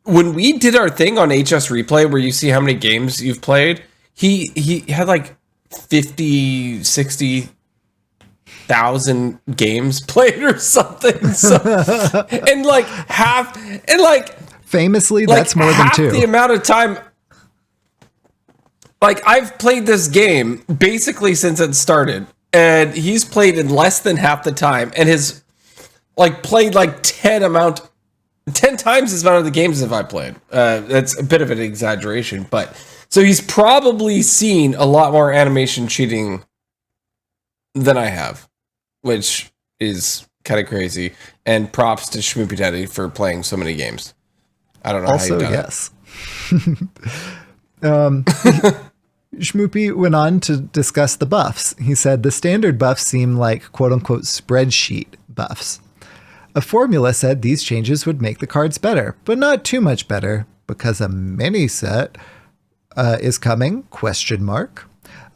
when we did our thing on HS Replay, where you see how many games you've played, he had like 50, 60,000 games played or something. So, and like half, and like famously, that's more than 2. The amount of time. Like, I've played this game basically since it started, and he's played in less than half the time, and has like played like 10 times as amount of the games as I've played. That's a bit of an exaggeration, but so he's probably seen a lot more animation cheating than I have, which is kind of crazy. And props to SchmoopieDaddy for playing so many games. I don't know also, how you done yes. Schmoopie went on to discuss the buffs. He said the standard buffs seem like quote-unquote spreadsheet buffs. A formula said these changes would make the cards better, but not too much better, because a mini set is coming, ?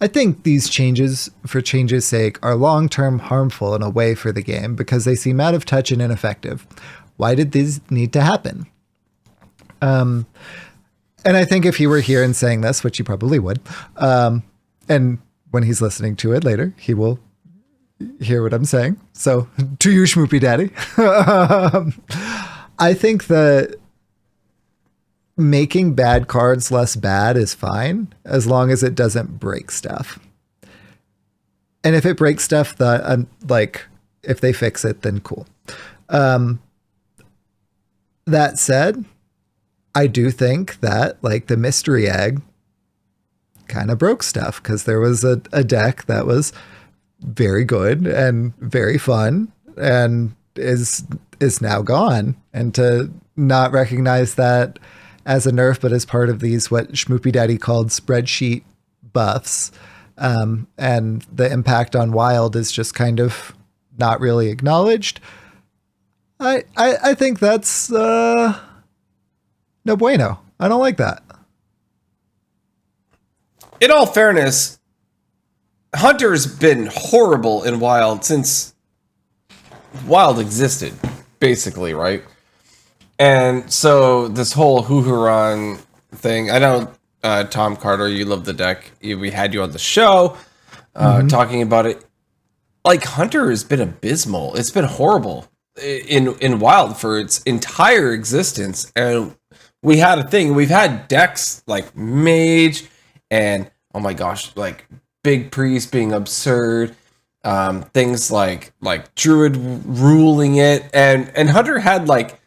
I think these changes, for change's sake, are long-term harmful in a way for the game because they seem out of touch and ineffective. Why did these need to happen? And I think if he were here and saying this, which he probably would, and when he's listening to it later, he will hear what I'm saying. So, to you, SchmoopieDaddy. I think that making bad cards less bad is fine as long as it doesn't break stuff. And if it breaks stuff, if they fix it, then cool. That said, I do think that like the mystery egg kind of broke stuff because there was a deck that was very good and very fun and is now gone. And to not recognize that as a nerf, but as part of these, what SchmoopieDaddy called spreadsheet buffs, and the impact on Wild is just kind of not really acknowledged. I think that's no bueno. I don't like that. In all fairness, Hunter's been horrible in Wild since Wild existed, basically, right? And so this whole Hoohuron thing, I know, Tom Carter, you love the deck. We had you on the show talking about it. Like, Hunter has been abysmal. It's been horrible in Wild for its entire existence. And we had a thing. We've had decks like Mage and, oh my gosh, like Big Priest being absurd. Things like Druid ruling it. And Hunter had like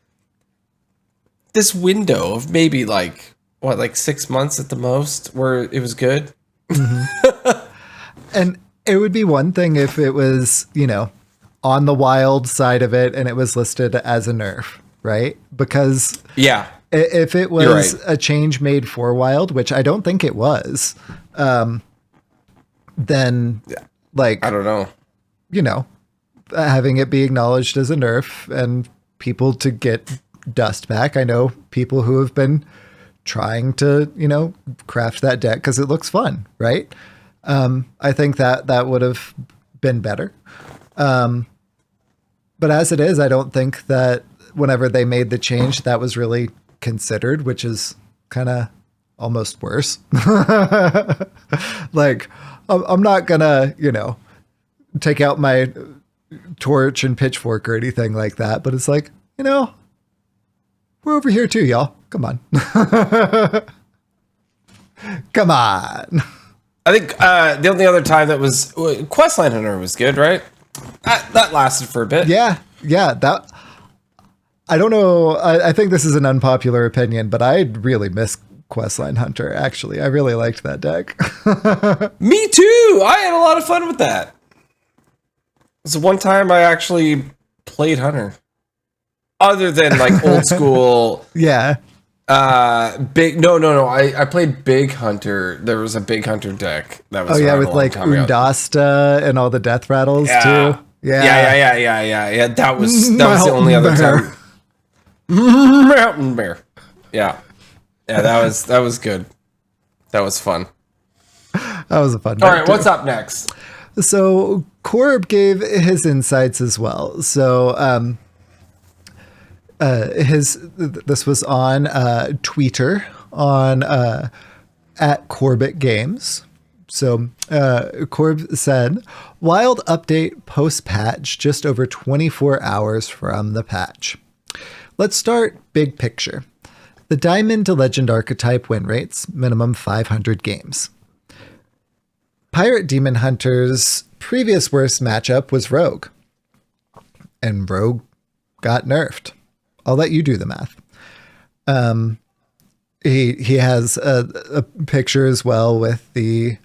this window of maybe like 6 months at the most where it was good. And it would be one thing if it was, on the Wild side of it and it was listed as a nerf, right? Because if it was a change made for Wild, which I don't think it was, then like, I don't know, having it be acknowledged as a nerf and people to get dust back. I know people who have been trying to, craft that deck because it looks fun, right? I think that would have been better. But as it is, I don't think that whenever they made the change, that was really considered, which is kind of almost worse. Like, I'm not gonna, take out my torch and pitchfork or anything like that. But it's like, we're over here too, y'all. Come on. Come on. I think the only other time that was Questline Hunter was good, right? That lasted for a bit. Yeah. That, I don't know. I think this is an unpopular opinion, but I really miss Questline Hunter. Actually, I really liked that deck. Me too. I had a lot of fun with that. It was one time I actually played Hunter. Other than like old school. Yeah. Big. No. I played Big Hunter. There was a Big Hunter deck that was. Oh yeah, with like Undasta and all the death rattles too. Yeah. That was the only other time. Mountain Bear. Yeah. That was good. That was fun. That was a fun. All right, what's up next? So Corb gave his insights as well. So this was on Twitter on at Corbett Games. So Corb said, Wild update post-patch just over 24 hours from the patch. Let's start big picture. The Diamond to Legend archetype win rates, minimum 500 games. Pirate Demon Hunter's previous worst matchup was Rogue. And Rogue got nerfed. I'll let you do the math. He has a picture as well with the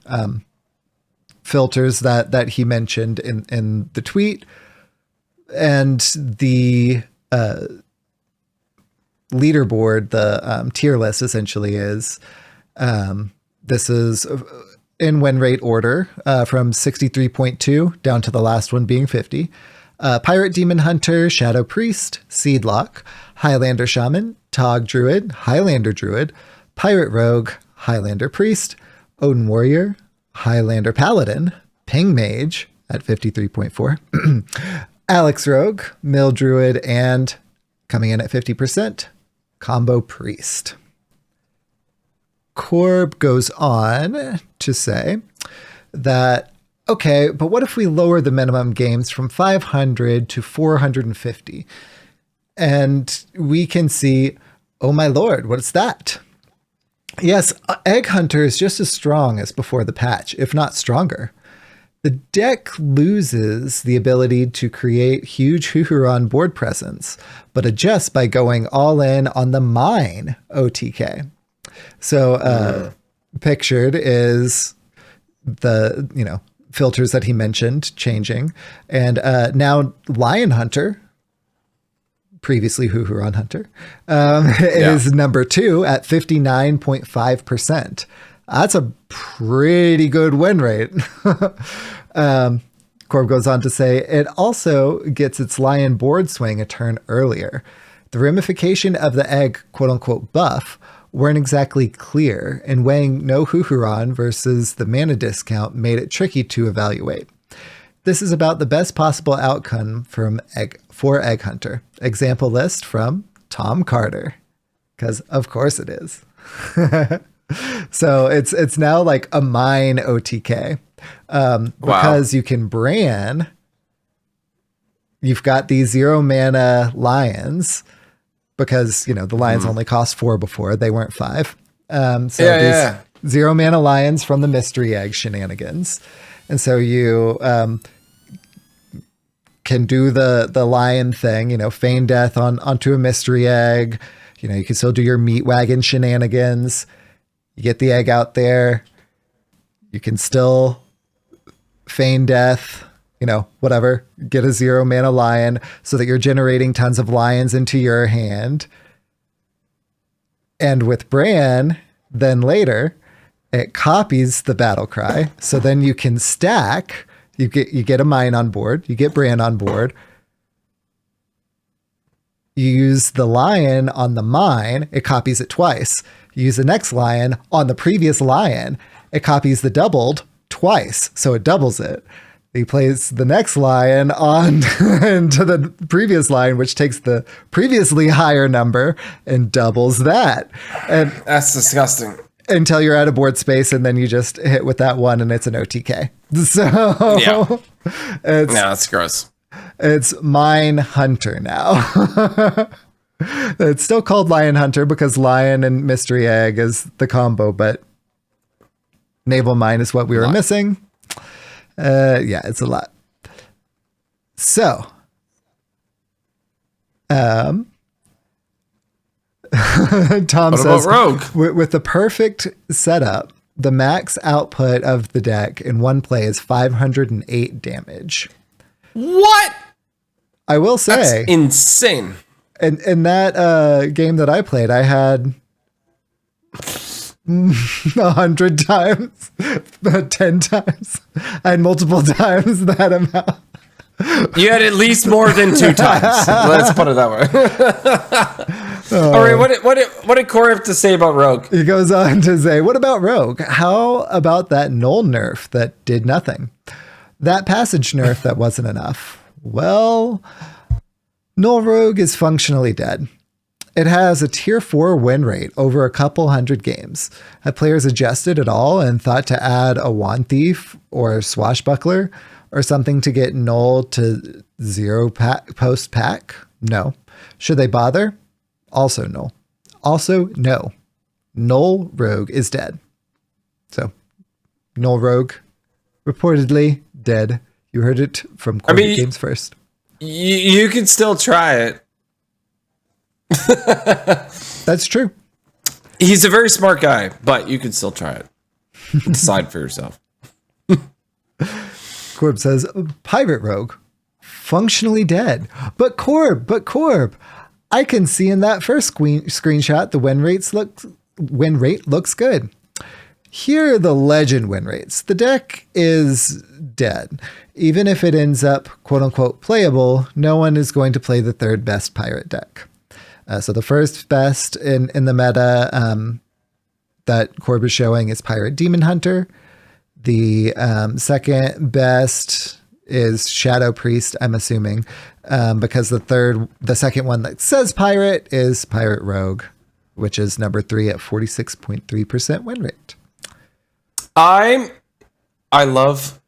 filters that he mentioned in the tweet, and the leaderboard, the tier list essentially is this is in win rate order from 63.2 down to the last one being 50. Pirate Demon Hunter, Shadow Priest, Seedlock, Highlander Shaman, Tog Druid, Highlander Druid, Pirate Rogue, Highlander Priest, Odin Warrior, Highlander Paladin, Ping Mage at 53.4, Alex Rogue, Mill Druid, and coming in at 50%, Combo Priest. Corb goes on to say that, okay, but what if we lower the minimum games from 500 to 450? And we can see Oh my lord, what's that? Yes, Egg Hunter is just as strong as before the patch, if not stronger. The deck loses the ability to create huge Huhuron board presence, but adjusts by going all in on the mine OTK. So pictured is the, filters that he mentioned changing. And now Lion Hunter, previously Huhuron Hunter, is number 2 at 59.5%. That's a pretty good win rate. Corb goes on to say, it also gets its lion board swing a turn earlier. The ramification of the egg quote-unquote buff weren't exactly clear, and weighing no Huhuron versus the mana discount made it tricky to evaluate. This is about the best possible outcome for Egg Hunter. Example list from Tom Carter. Because of course it is. So it's now like a mine OTK. Because you can Bran. You've got these 0 mana lions. Because, the lions only cost 4 before. They weren't 5. These 0 mana lions from the mystery egg shenanigans. And so you can do the lion thing, feign death onto a mystery egg. You can still do your meat wagon shenanigans. You get the egg out there. You can still feign death, whatever. Get a 0 mana lion so that you're generating tons of lions into your hand. And with Bran, then later, it copies the battle cry. So then you can stack. You get a mine on board. You get Bran on board. You use the lion on the mine. It copies it twice. You use the next lion on the previous lion. It copies the doubled twice. So it doubles it. He plays the next lion on into the previous lion, which takes the previously higher number and doubles that. And that's disgusting. Until you're out of board space, and then you just hit with that one, and it's an OTK. So that's gross. It's Mine Hunter now. It's still called Lion Hunter because lion and mystery egg is the combo, but naval mine is what we were missing. It's a lot. So, Tom says, Rogue? With the perfect setup, the max output of the deck in one play is 508 damage. What? I will say, that's insane. In that game that I played, I had 100 times, 10 times. I had multiple times that amount. You had at least more than 2 times. Let's put it that way. All right, what did Corey have to say about Rogue? He goes on to say, what about Rogue? How about that null nerf that did nothing? That passage nerf that wasn't enough? Well, null Rogue is functionally dead. It has a tier 4 win rate over a couple hundred games. Have players adjusted at all and thought to add a Wand Thief or Swashbuckler or something to get null to 0 post pack? No. Should they bother? Also no. Also no. Null Rogue is dead. So, null Rogue, reportedly dead. You heard it from Corbett Games first. You can still try it. That's true. He's a very smart guy, but you can still try it. Decide for yourself. Corb says, Pirate Rogue, functionally dead. But Corb, I can see in that first screenshot the win rate looks good. Here are the legend win rates. The deck is dead. Even if it ends up quote unquote playable, no one is going to play the third best pirate deck. So the first best in the meta that Corb is showing is Pirate Demon Hunter. The second best is Shadow Priest, I'm assuming, because the second one that says Pirate is Pirate Rogue, which is number 3 at 46.3% win rate. I love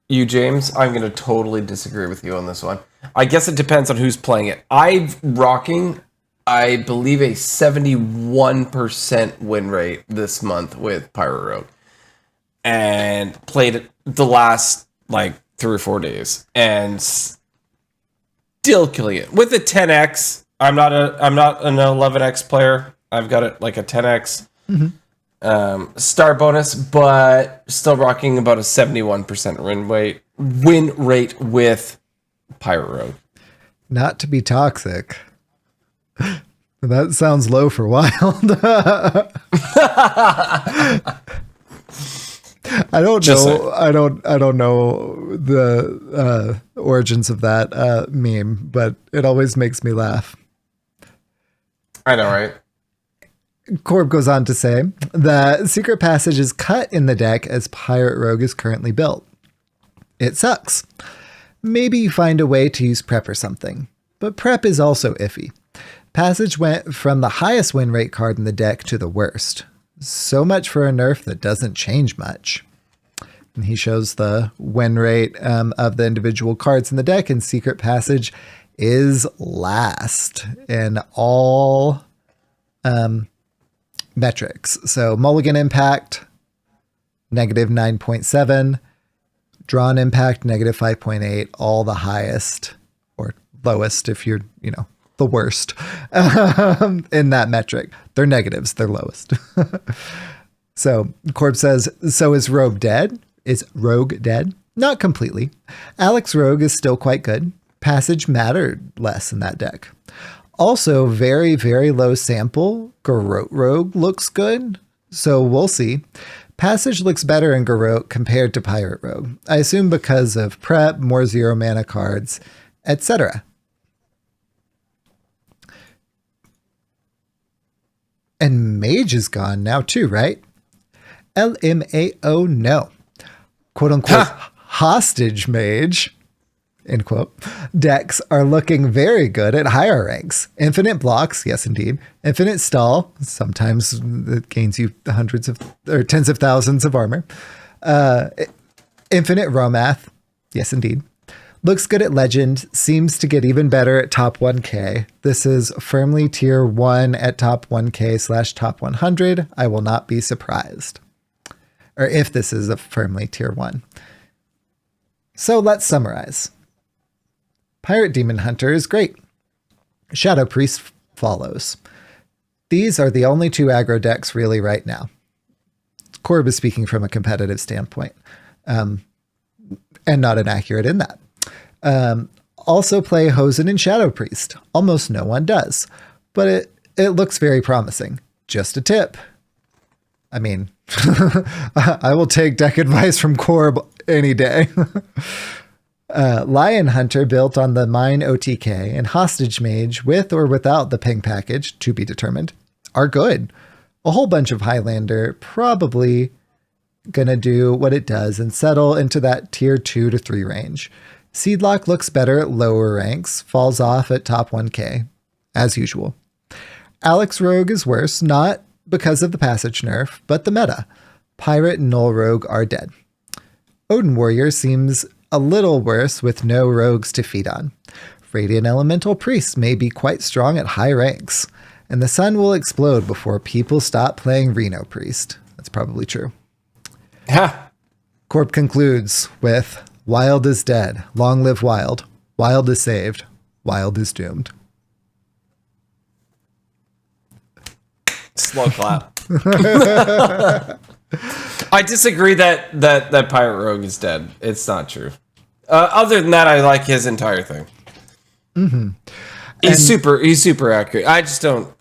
you, James. I'm going to totally disagree with you on this one. I guess it depends on who's playing it. I'm rocking I believe, a 71% win rate this month with Pirate Rogue. And played it the last, 3 or 4 days. And still killing it. With a 10x, I'm not an 11x player. I've got it like a 10x. Star bonus, but still rocking about a 71% win rate with Pirate Rogue. Not to be toxic. That sounds low for wild. I don't know. I don't know the origins of that meme, but it always makes me laugh. I know, right? Corb goes on to say that secret passage is cut in the deck as Pirate Rogue is currently built. It sucks. Maybe you find a way to use prep or something, but prep is also iffy. Passage went from the highest win rate card in the deck to the worst. So much for a nerf that doesn't change much. And he shows the win rate of the individual cards in the deck, and secret passage is last in all metrics. So mulligan impact, negative 9.7, drawn impact, negative 5.8, all the highest or lowest if you're, the worst in that metric. They're negatives, they're lowest. So Corb says, so is Rogue dead? Is Rogue dead? Not completely. Alex Rogue is still quite good. Passage mattered less in that deck. Also, very, very low sample. Garrote Rogue looks good. So we'll see. Passage looks better in Garrote compared to Pirate Rogue. I assume because of prep, more 0 mana cards, etc. And Mage is gone now too, right? LMAO, no. Quote unquote, hostage Mage, end quote, decks are looking very good at higher ranks. Infinite blocks, yes indeed. Infinite stall, sometimes it gains you hundreds of or tens of thousands of armor. Infinite Romath, yes indeed. Looks good at Legend, seems to get even better at top 1k. This is firmly tier 1 at top 1k / top 100. I will not be surprised. Or if this is a firmly tier 1. So let's summarize. Pirate Demon Hunter is great. Shadow Priest follows. These are the only 2 aggro decks really right now. Corb is speaking from a competitive standpoint. And not inaccurate in that. Also play Hosen and Shadow Priest. Almost no one does, but it looks very promising. Just a tip. I mean, I will take deck advice from Corb any day. Lion Hunter built on the Mine OTK and Hostage Mage with or without the ping package, to be determined, are good. A whole bunch of Highlander probably gonna do what it does and settle into that tier 2 to 3 range. Seedlock looks better at lower ranks, falls off at top 1k, as usual. Alex Rogue is worse, not because of the passage nerf, but the meta. Pirate and Null Rogue are dead. Odin Warrior seems a little worse with no rogues to feed on. Radiant Elemental Priest may be quite strong at high ranks, and the sun will explode before people stop playing Reno Priest. That's probably true. Corp concludes with, Wild is dead. Long live Wild. Wild is saved. Wild is doomed. Slow clap. I disagree that Pirate Rogue is dead. It's not true. Other than that, I like his entire thing. Mm-hmm. He's super accurate. I just don't.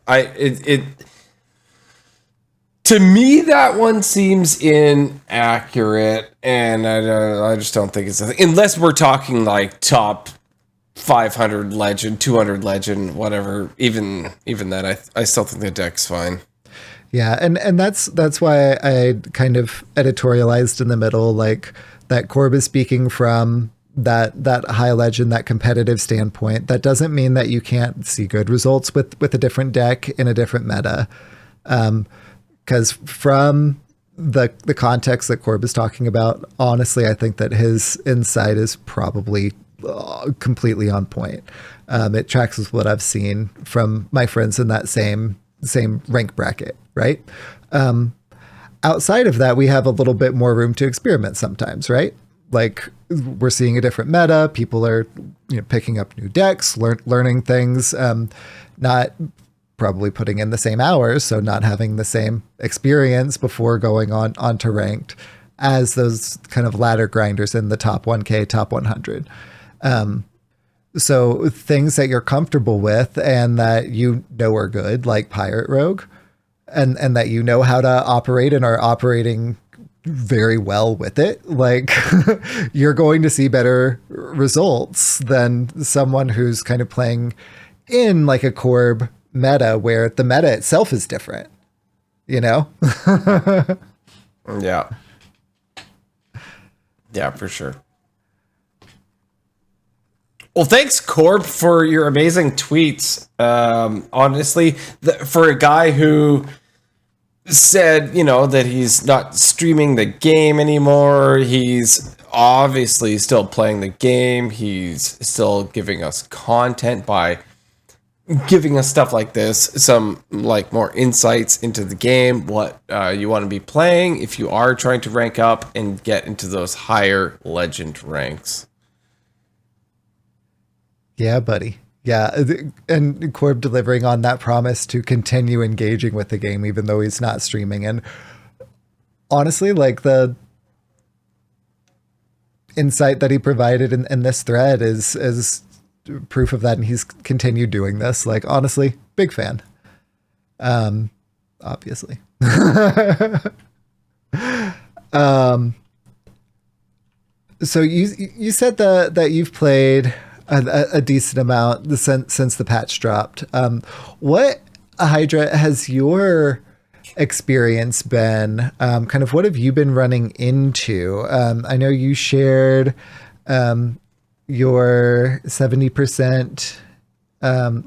To me, that one seems inaccurate, and I just don't think it's a thing. Unless we're talking like top 500 legend, 200 legend, whatever. Even that, I still think the deck's fine. Yeah, and that's why I kind of editorialized in the middle, like that Corb is speaking from that high legend, that competitive standpoint. That doesn't mean that you can't see good results with a different deck in a different meta. Because from the context that Corb is talking about, honestly, I think that his insight is probably completely on point. It tracks with what I've seen from my friends in that same rank bracket, right? Outside of that, we have a little bit more room to experiment sometimes, right? Like we're seeing a different meta. People are picking up new decks, learning things, not probably putting in the same hours, so not having the same experience before going onto ranked as those kind of ladder grinders in the top 1K, top 100. So things that you're comfortable with and that are good, like Pirate Rogue, and that how to operate and are operating very well with it, like you're going to see better results than someone who's kind of playing in like a Corb meta where the meta itself is different, Yeah. Yeah, for sure. Well, thanks, Corb, for your amazing tweets. Honestly, for a guy who said, that he's not streaming the game anymore, he's obviously still playing the game. He's still giving us content by giving us stuff like this, some like more insights into the game, what you want to be playing if you are trying to rank up and get into those higher legend ranks. Yeah, buddy. Yeah, and Corb delivering on that promise to continue engaging with the game even though he's not streaming. And honestly, like the insight that he provided in this thread is proof of that, and he's continued doing this. Like, honestly, big fan. Obviously. So you said that you've played a decent amount since the patch dropped. What, Hydra, has your experience been? Kind of what have you been running into? I know you shared your 70%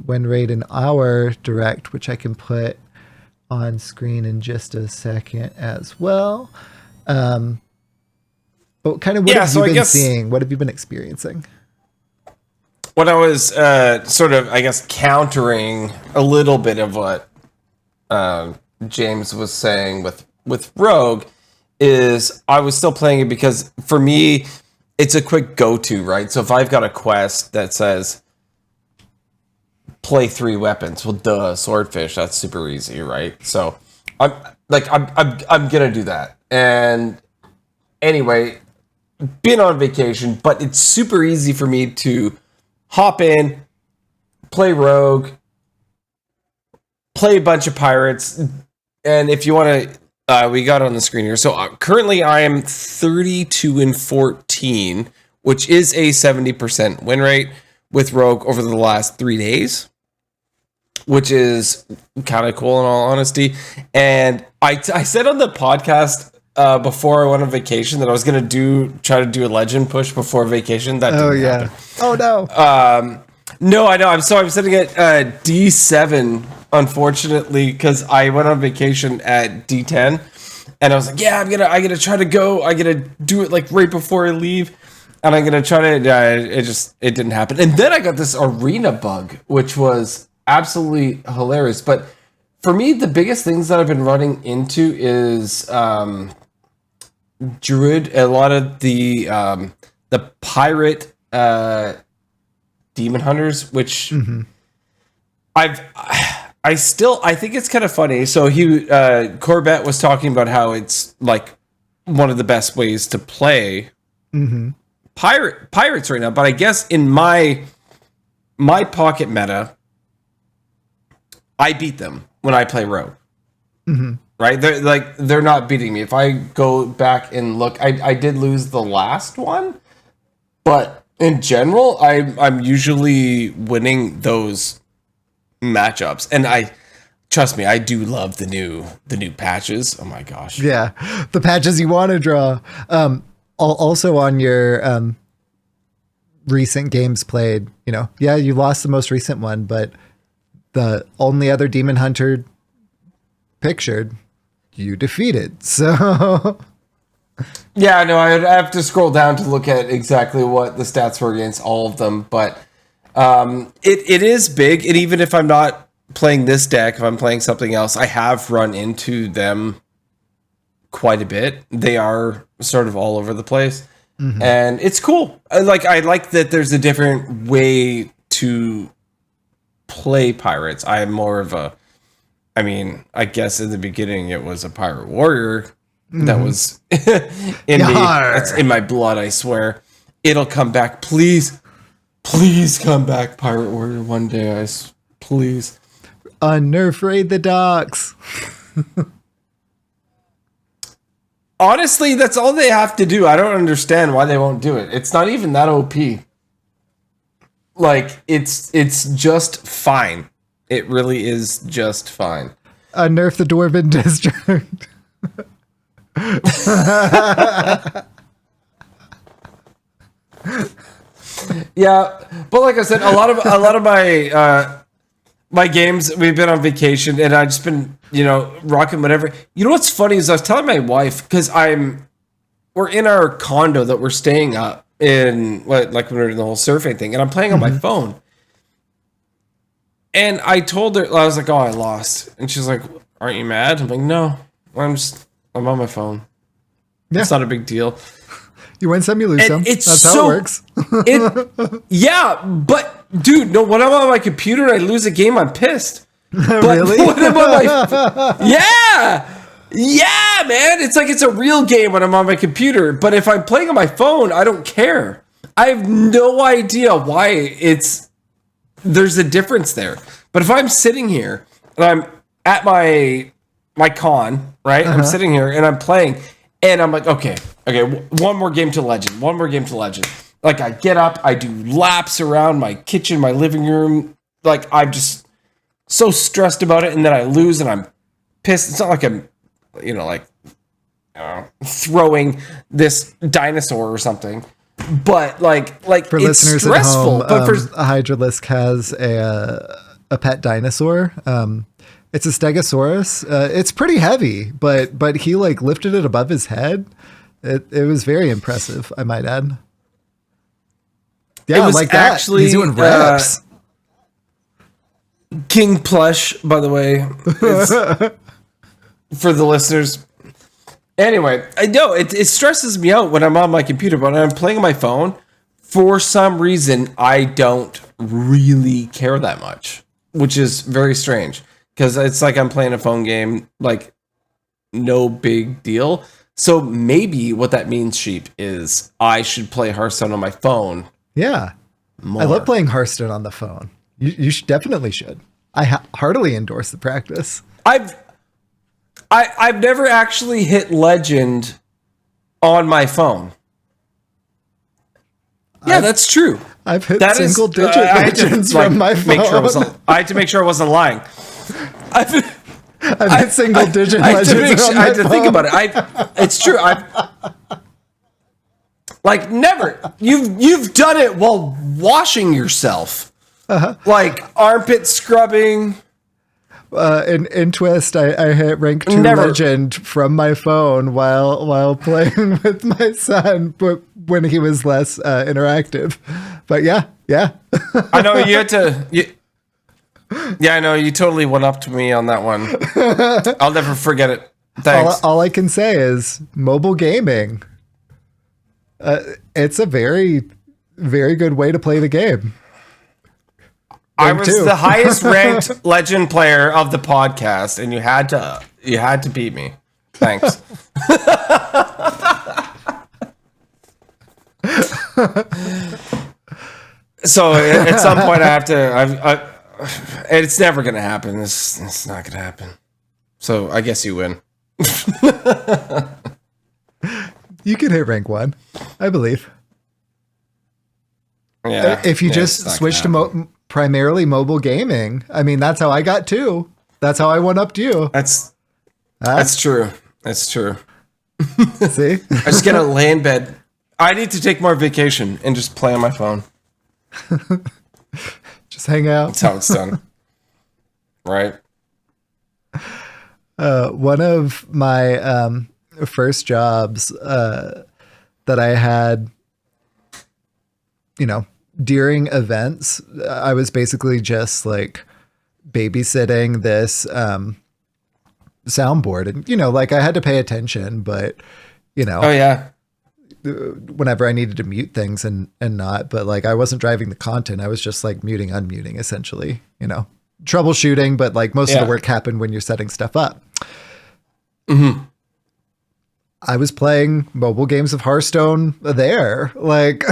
win rate in our direct, which I can put on screen in just a second as well. But kind of what have you been seeing? What have you been experiencing? When I was sort of, I guess, countering a little bit of what James was saying with Rogue, is I was still playing it because for me, it's a quick go-to, right? So if I've got a quest that says play 3 weapons, well, duh, swordfish, that's super easy, right? So I'm gonna do that. And anyway, been on vacation, but it's super easy for me to hop in, play Rogue, play a bunch of pirates, and if you want to, we got it on the screen here. So currently I am 32-14, which is a 70% win rate with Rogue over the last 3 days, which is kind of cool in all honesty. And I said on the podcast before I went on vacation that I was going to try to do a legend push before vacation. That didn't happen. Oh no. No, I know. I'm sitting at D7, unfortunately, because I went on vacation at D10, and I was like, yeah, I'm gonna try to go. I'm gonna do it like right before I leave, and I'm gonna try to. It didn't happen. And then I got this arena bug, which was absolutely hilarious. But for me, the biggest things that I've been running into is Druid. A lot of the pirate demon hunters, which I think it's kind of funny. So Corbett was talking about how it's like one of the best ways to play pirates right now. But I guess in my pocket meta, I beat them when I play Rogue. Right? They're not beating me. If I go back and look, I did lose the last one, but in general, I'm usually winning those matchups. And trust me, I do love the new patches. Oh my gosh. Yeah. The patches you want to draw. Also on your recent games played, you lost the most recent one, but the only other demon hunter pictured, you defeated. So Yeah, no, I have to scroll down to look at exactly what the stats were against all of them, but it is big, and even if I'm not playing this deck, if I'm playing something else, I have run into them quite a bit. They are sort of all over the place, and it's cool. I like that there's a different way to play pirates. I'm more of a, I mean, I guess in the beginning it was a pirate warrior. That was in me. That's in my blood, I swear. It'll come back. Please come back, Pirate Warrior, one day, please. Nerf raid the docks. Honestly, that's all they have to do. I don't understand why they won't do it. It's not even that OP. Like, it's just fine. It really is just fine. Nerf the Dwarven District. Yeah, but like I said, a lot of my games, we've been on vacation, and I've just been, rocking whatever. You know what's funny is I was telling my wife, because we're in our condo that we're staying up in, like when we were in the whole surfing thing, and I'm playing on my phone. And I told her, I was like, "Oh, I lost," and she's like, "Aren't you mad?" I'm like, "No, I'm on my phone. Yeah. It's not a big deal." You win some, you lose some. That's how it works. Yeah, but dude, no. When I'm on my computer and I lose a game, I'm pissed. But really? When I'm on yeah, man. It's like it's a real game when I'm on my computer. But if I'm playing on my phone, I don't care. I have no idea why there's a difference there. But if I'm sitting here and I'm at my con, right? I'm sitting here and I'm playing, and I'm like, okay, one more game to legend. Like, I get up, I do laps around my kitchen, my living room. Like, I'm just so stressed about it, and then I lose, and I'm pissed. It's not like I'm, throwing this dinosaur or something. But like for it's listeners stressful. at home, but a Hydralisk has a pet dinosaur. It's a Stegosaurus. It's pretty heavy, but he lifted it above his head. It was very impressive, I might add. Yeah, it was like that. Actually, he's doing reps. King Plush, by the way, for the listeners. Anyway, I know it stresses me out when I'm on my computer, but when I'm playing on my phone, for some reason, I don't really care that much, which is very strange. Because it's like I'm playing a phone game, like, no big deal. So maybe what that means, Sheep, is I should play Hearthstone on my phone. Yeah. More. I love playing Hearthstone on the phone. You definitely should. I heartily endorse the practice. I've never actually hit Legend on my phone. Yeah, that's true. I've hit single-digit legends from my phone. I had to make sure I wasn't lying. I've hit single-digit legends on my phone. I had to think about it. It's true. Like, never. You've done it while washing yourself. Like armpit scrubbing. In Twist, I hit rank 2 legend from my phone while playing with my son, but when he was less interactive. But yeah. I know you had to. Yeah, I know you totally went up to me on that one. I'll never forget it. Thanks. All I can say is mobile gaming. It's a very, very good way to play the game. I was the highest ranked legend player of the podcast, and you had to beat me. Thanks. So at some point I have to. It's never gonna happen. It's not gonna happen. So I guess you win. You can hit rank 1, I believe. Yeah. If you just switch to primarily mobile gaming, I mean, that's how I got 2. That's how I went up to you. That's true. That's true. See? I just gotta lay in bed. I need to take more vacation and just play on my phone. Just hang out. That's how it's done. Right. One of my first jobs that I had, during events, I was basically just like babysitting this soundboard, and I had to pay attention, but Oh yeah. whenever I needed to mute things and not, but like I wasn't driving the content. I was just like muting, unmuting essentially, troubleshooting, but like most of the work happened when you're setting stuff up. Mm-hmm. I was playing mobile games of Hearthstone there. Like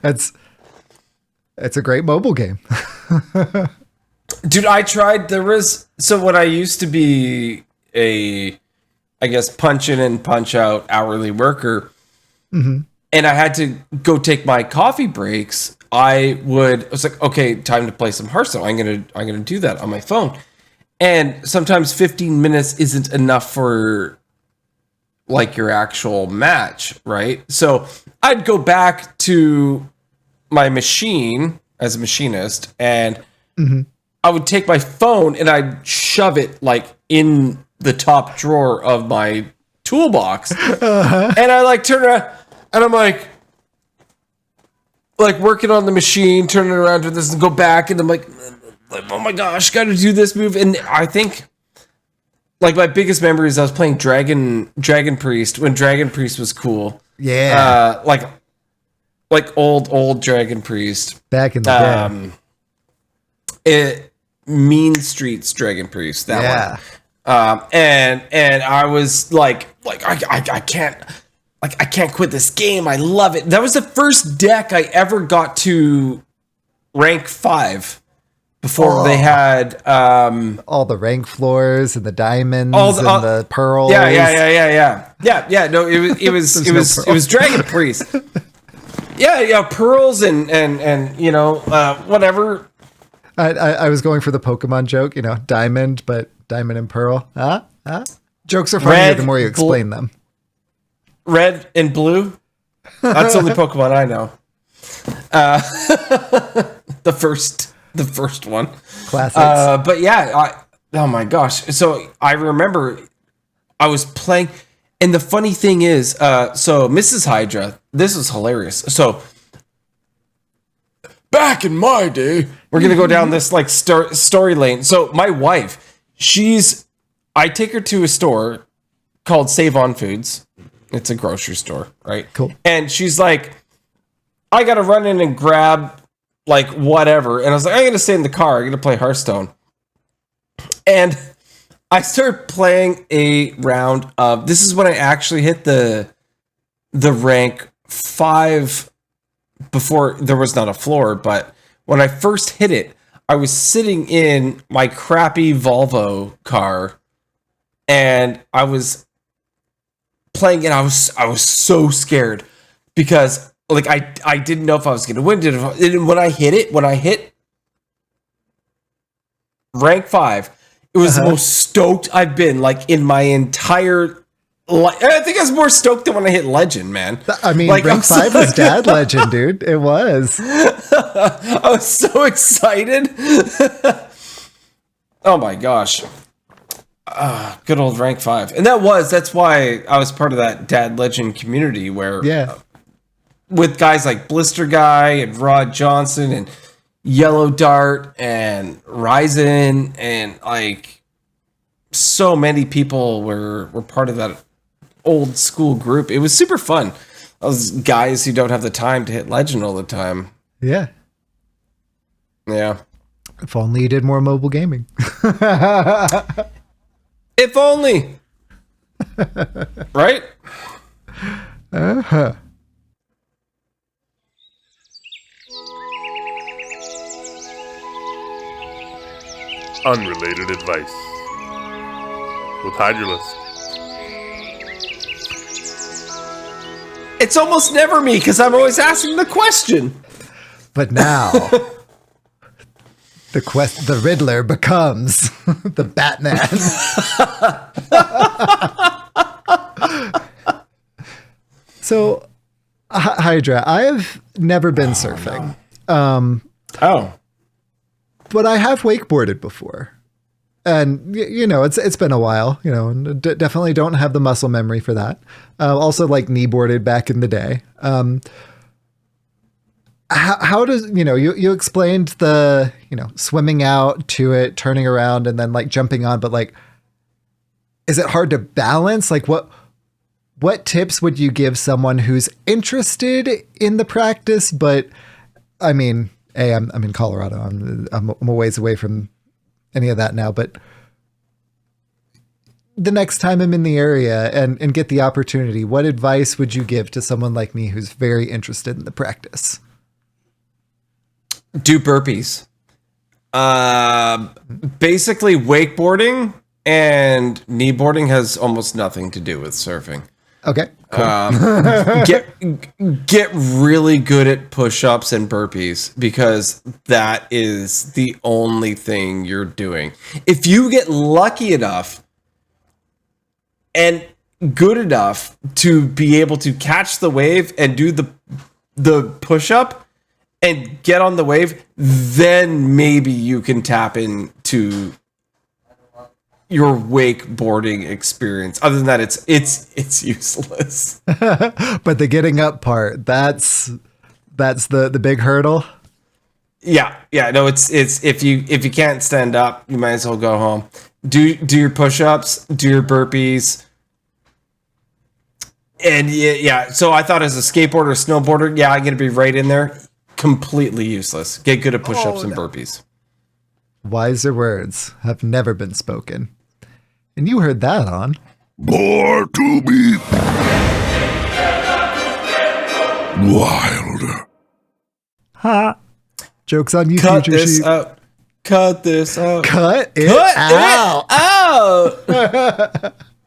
it's a great mobile game. Dude, I tried. So when I used to be a, I guess, punch in and punch out hourly worker, and I had to go take my coffee breaks, I was like, okay, time to play some Hearthstone. I'm gonna do that on my phone. And sometimes 15 minutes isn't enough for like your actual match, right? So I'd go back to my machine as a machinist, and I would take my phone and I'd shove it like in the top drawer of my toolbox. And I like turn around and I'm like working on the machine, turning around to this and go back, and I'm like, oh my gosh, gotta do this move. And I think like my biggest memory is I was playing Dragon Priest when Dragon Priest was cool. Yeah. Like old Dragon Priest. Back in the day. Mean Streets Dragon Priest, that one. And I was like I can't quit this game. I love it. That was the first deck I ever got to rank 5 before they had all the rank floors and the diamonds and the pearls. Yeah. No, it was Dragon Priest. Yeah, pearls and whatever. I was going for the Pokemon joke, diamond, but diamond and pearl. Jokes are funnier the more you explain them. Red and blue. That's the only Pokemon I know. The first one. Classics. But yeah, oh my gosh. So I remember I was playing, and the funny thing is, so Mrs. Hydra, this was hilarious. So back in my day, we're going to go down this like story lane. So my wife, I take her to a store called Save On Foods. It's a grocery store, right? Cool. And she's like, I got to run in and grab like whatever. And I was like, I'm going to stay in the car. I'm going to play Hearthstone. And I started playing a round of, this is when I actually hit the rank 5 before there was not a floor. But when I first hit it, I was sitting in my crappy Volvo car and I was playing and I was so scared because like I didn't know if I was going to win. When I hit rank 5, it was the most stoked I've been like in my entire life. I think I was more stoked than when I hit legend, man. I mean, like, rank 5 was dad legend, dude. It was. I was so excited. Oh my gosh. Good old rank 5. And that's why I was part of that dad legend community where with guys like Blister Guy and Rod Johnson and Yellow Dart and Ryzen and like so many people were part of that old school group. It was super fun. Those guys who don't have the time to hit legend all the time. Yeah. Yeah. If only you did more mobile gaming. If only. Right? Unrelated Advice with Hydralisk. It's almost never me because I'm always asking the question. But now the Riddler becomes the Batman. So, Hydra, I have never been surfing. Oh. But I have wakeboarded before. And it's been a while, and definitely don't have the muscle memory for that. Also like kneeboarded back in the day. How does, you explained the, swimming out to it, turning around and then like jumping on, but like, is it hard to balance? Like what tips would you give someone who's interested in the practice? But I mean, I'm in Colorado. I'm a ways away from any of that now, but the next time I'm in the area and get the opportunity, what advice would you give to someone like me who's very interested in the practice? Do burpees. Basically wakeboarding and kneeboarding has almost nothing to do with surfing. Okay. Cool. Get really good at push-ups and burpees because that is the only thing you're doing. If you get lucky enough and good enough to be able to catch the wave and do the push-up and get on the wave, then maybe you can tap into your wakeboarding experience. Other than that, it's useless. But the getting up part, that's the big hurdle. Yeah. No, it's if you can't stand up, you might as well go home. Do your push-ups, do your burpees. And yeah, so I thought as a skateboarder, snowboarder, yeah, I'm gonna be right in there. Completely useless. Get good at push-ups and burpees. Wiser words have never been spoken. And you heard that on Born to be wild. Ha. Jokes on you, Cut future this sheep. out. Cut this out. Cut it out. Out.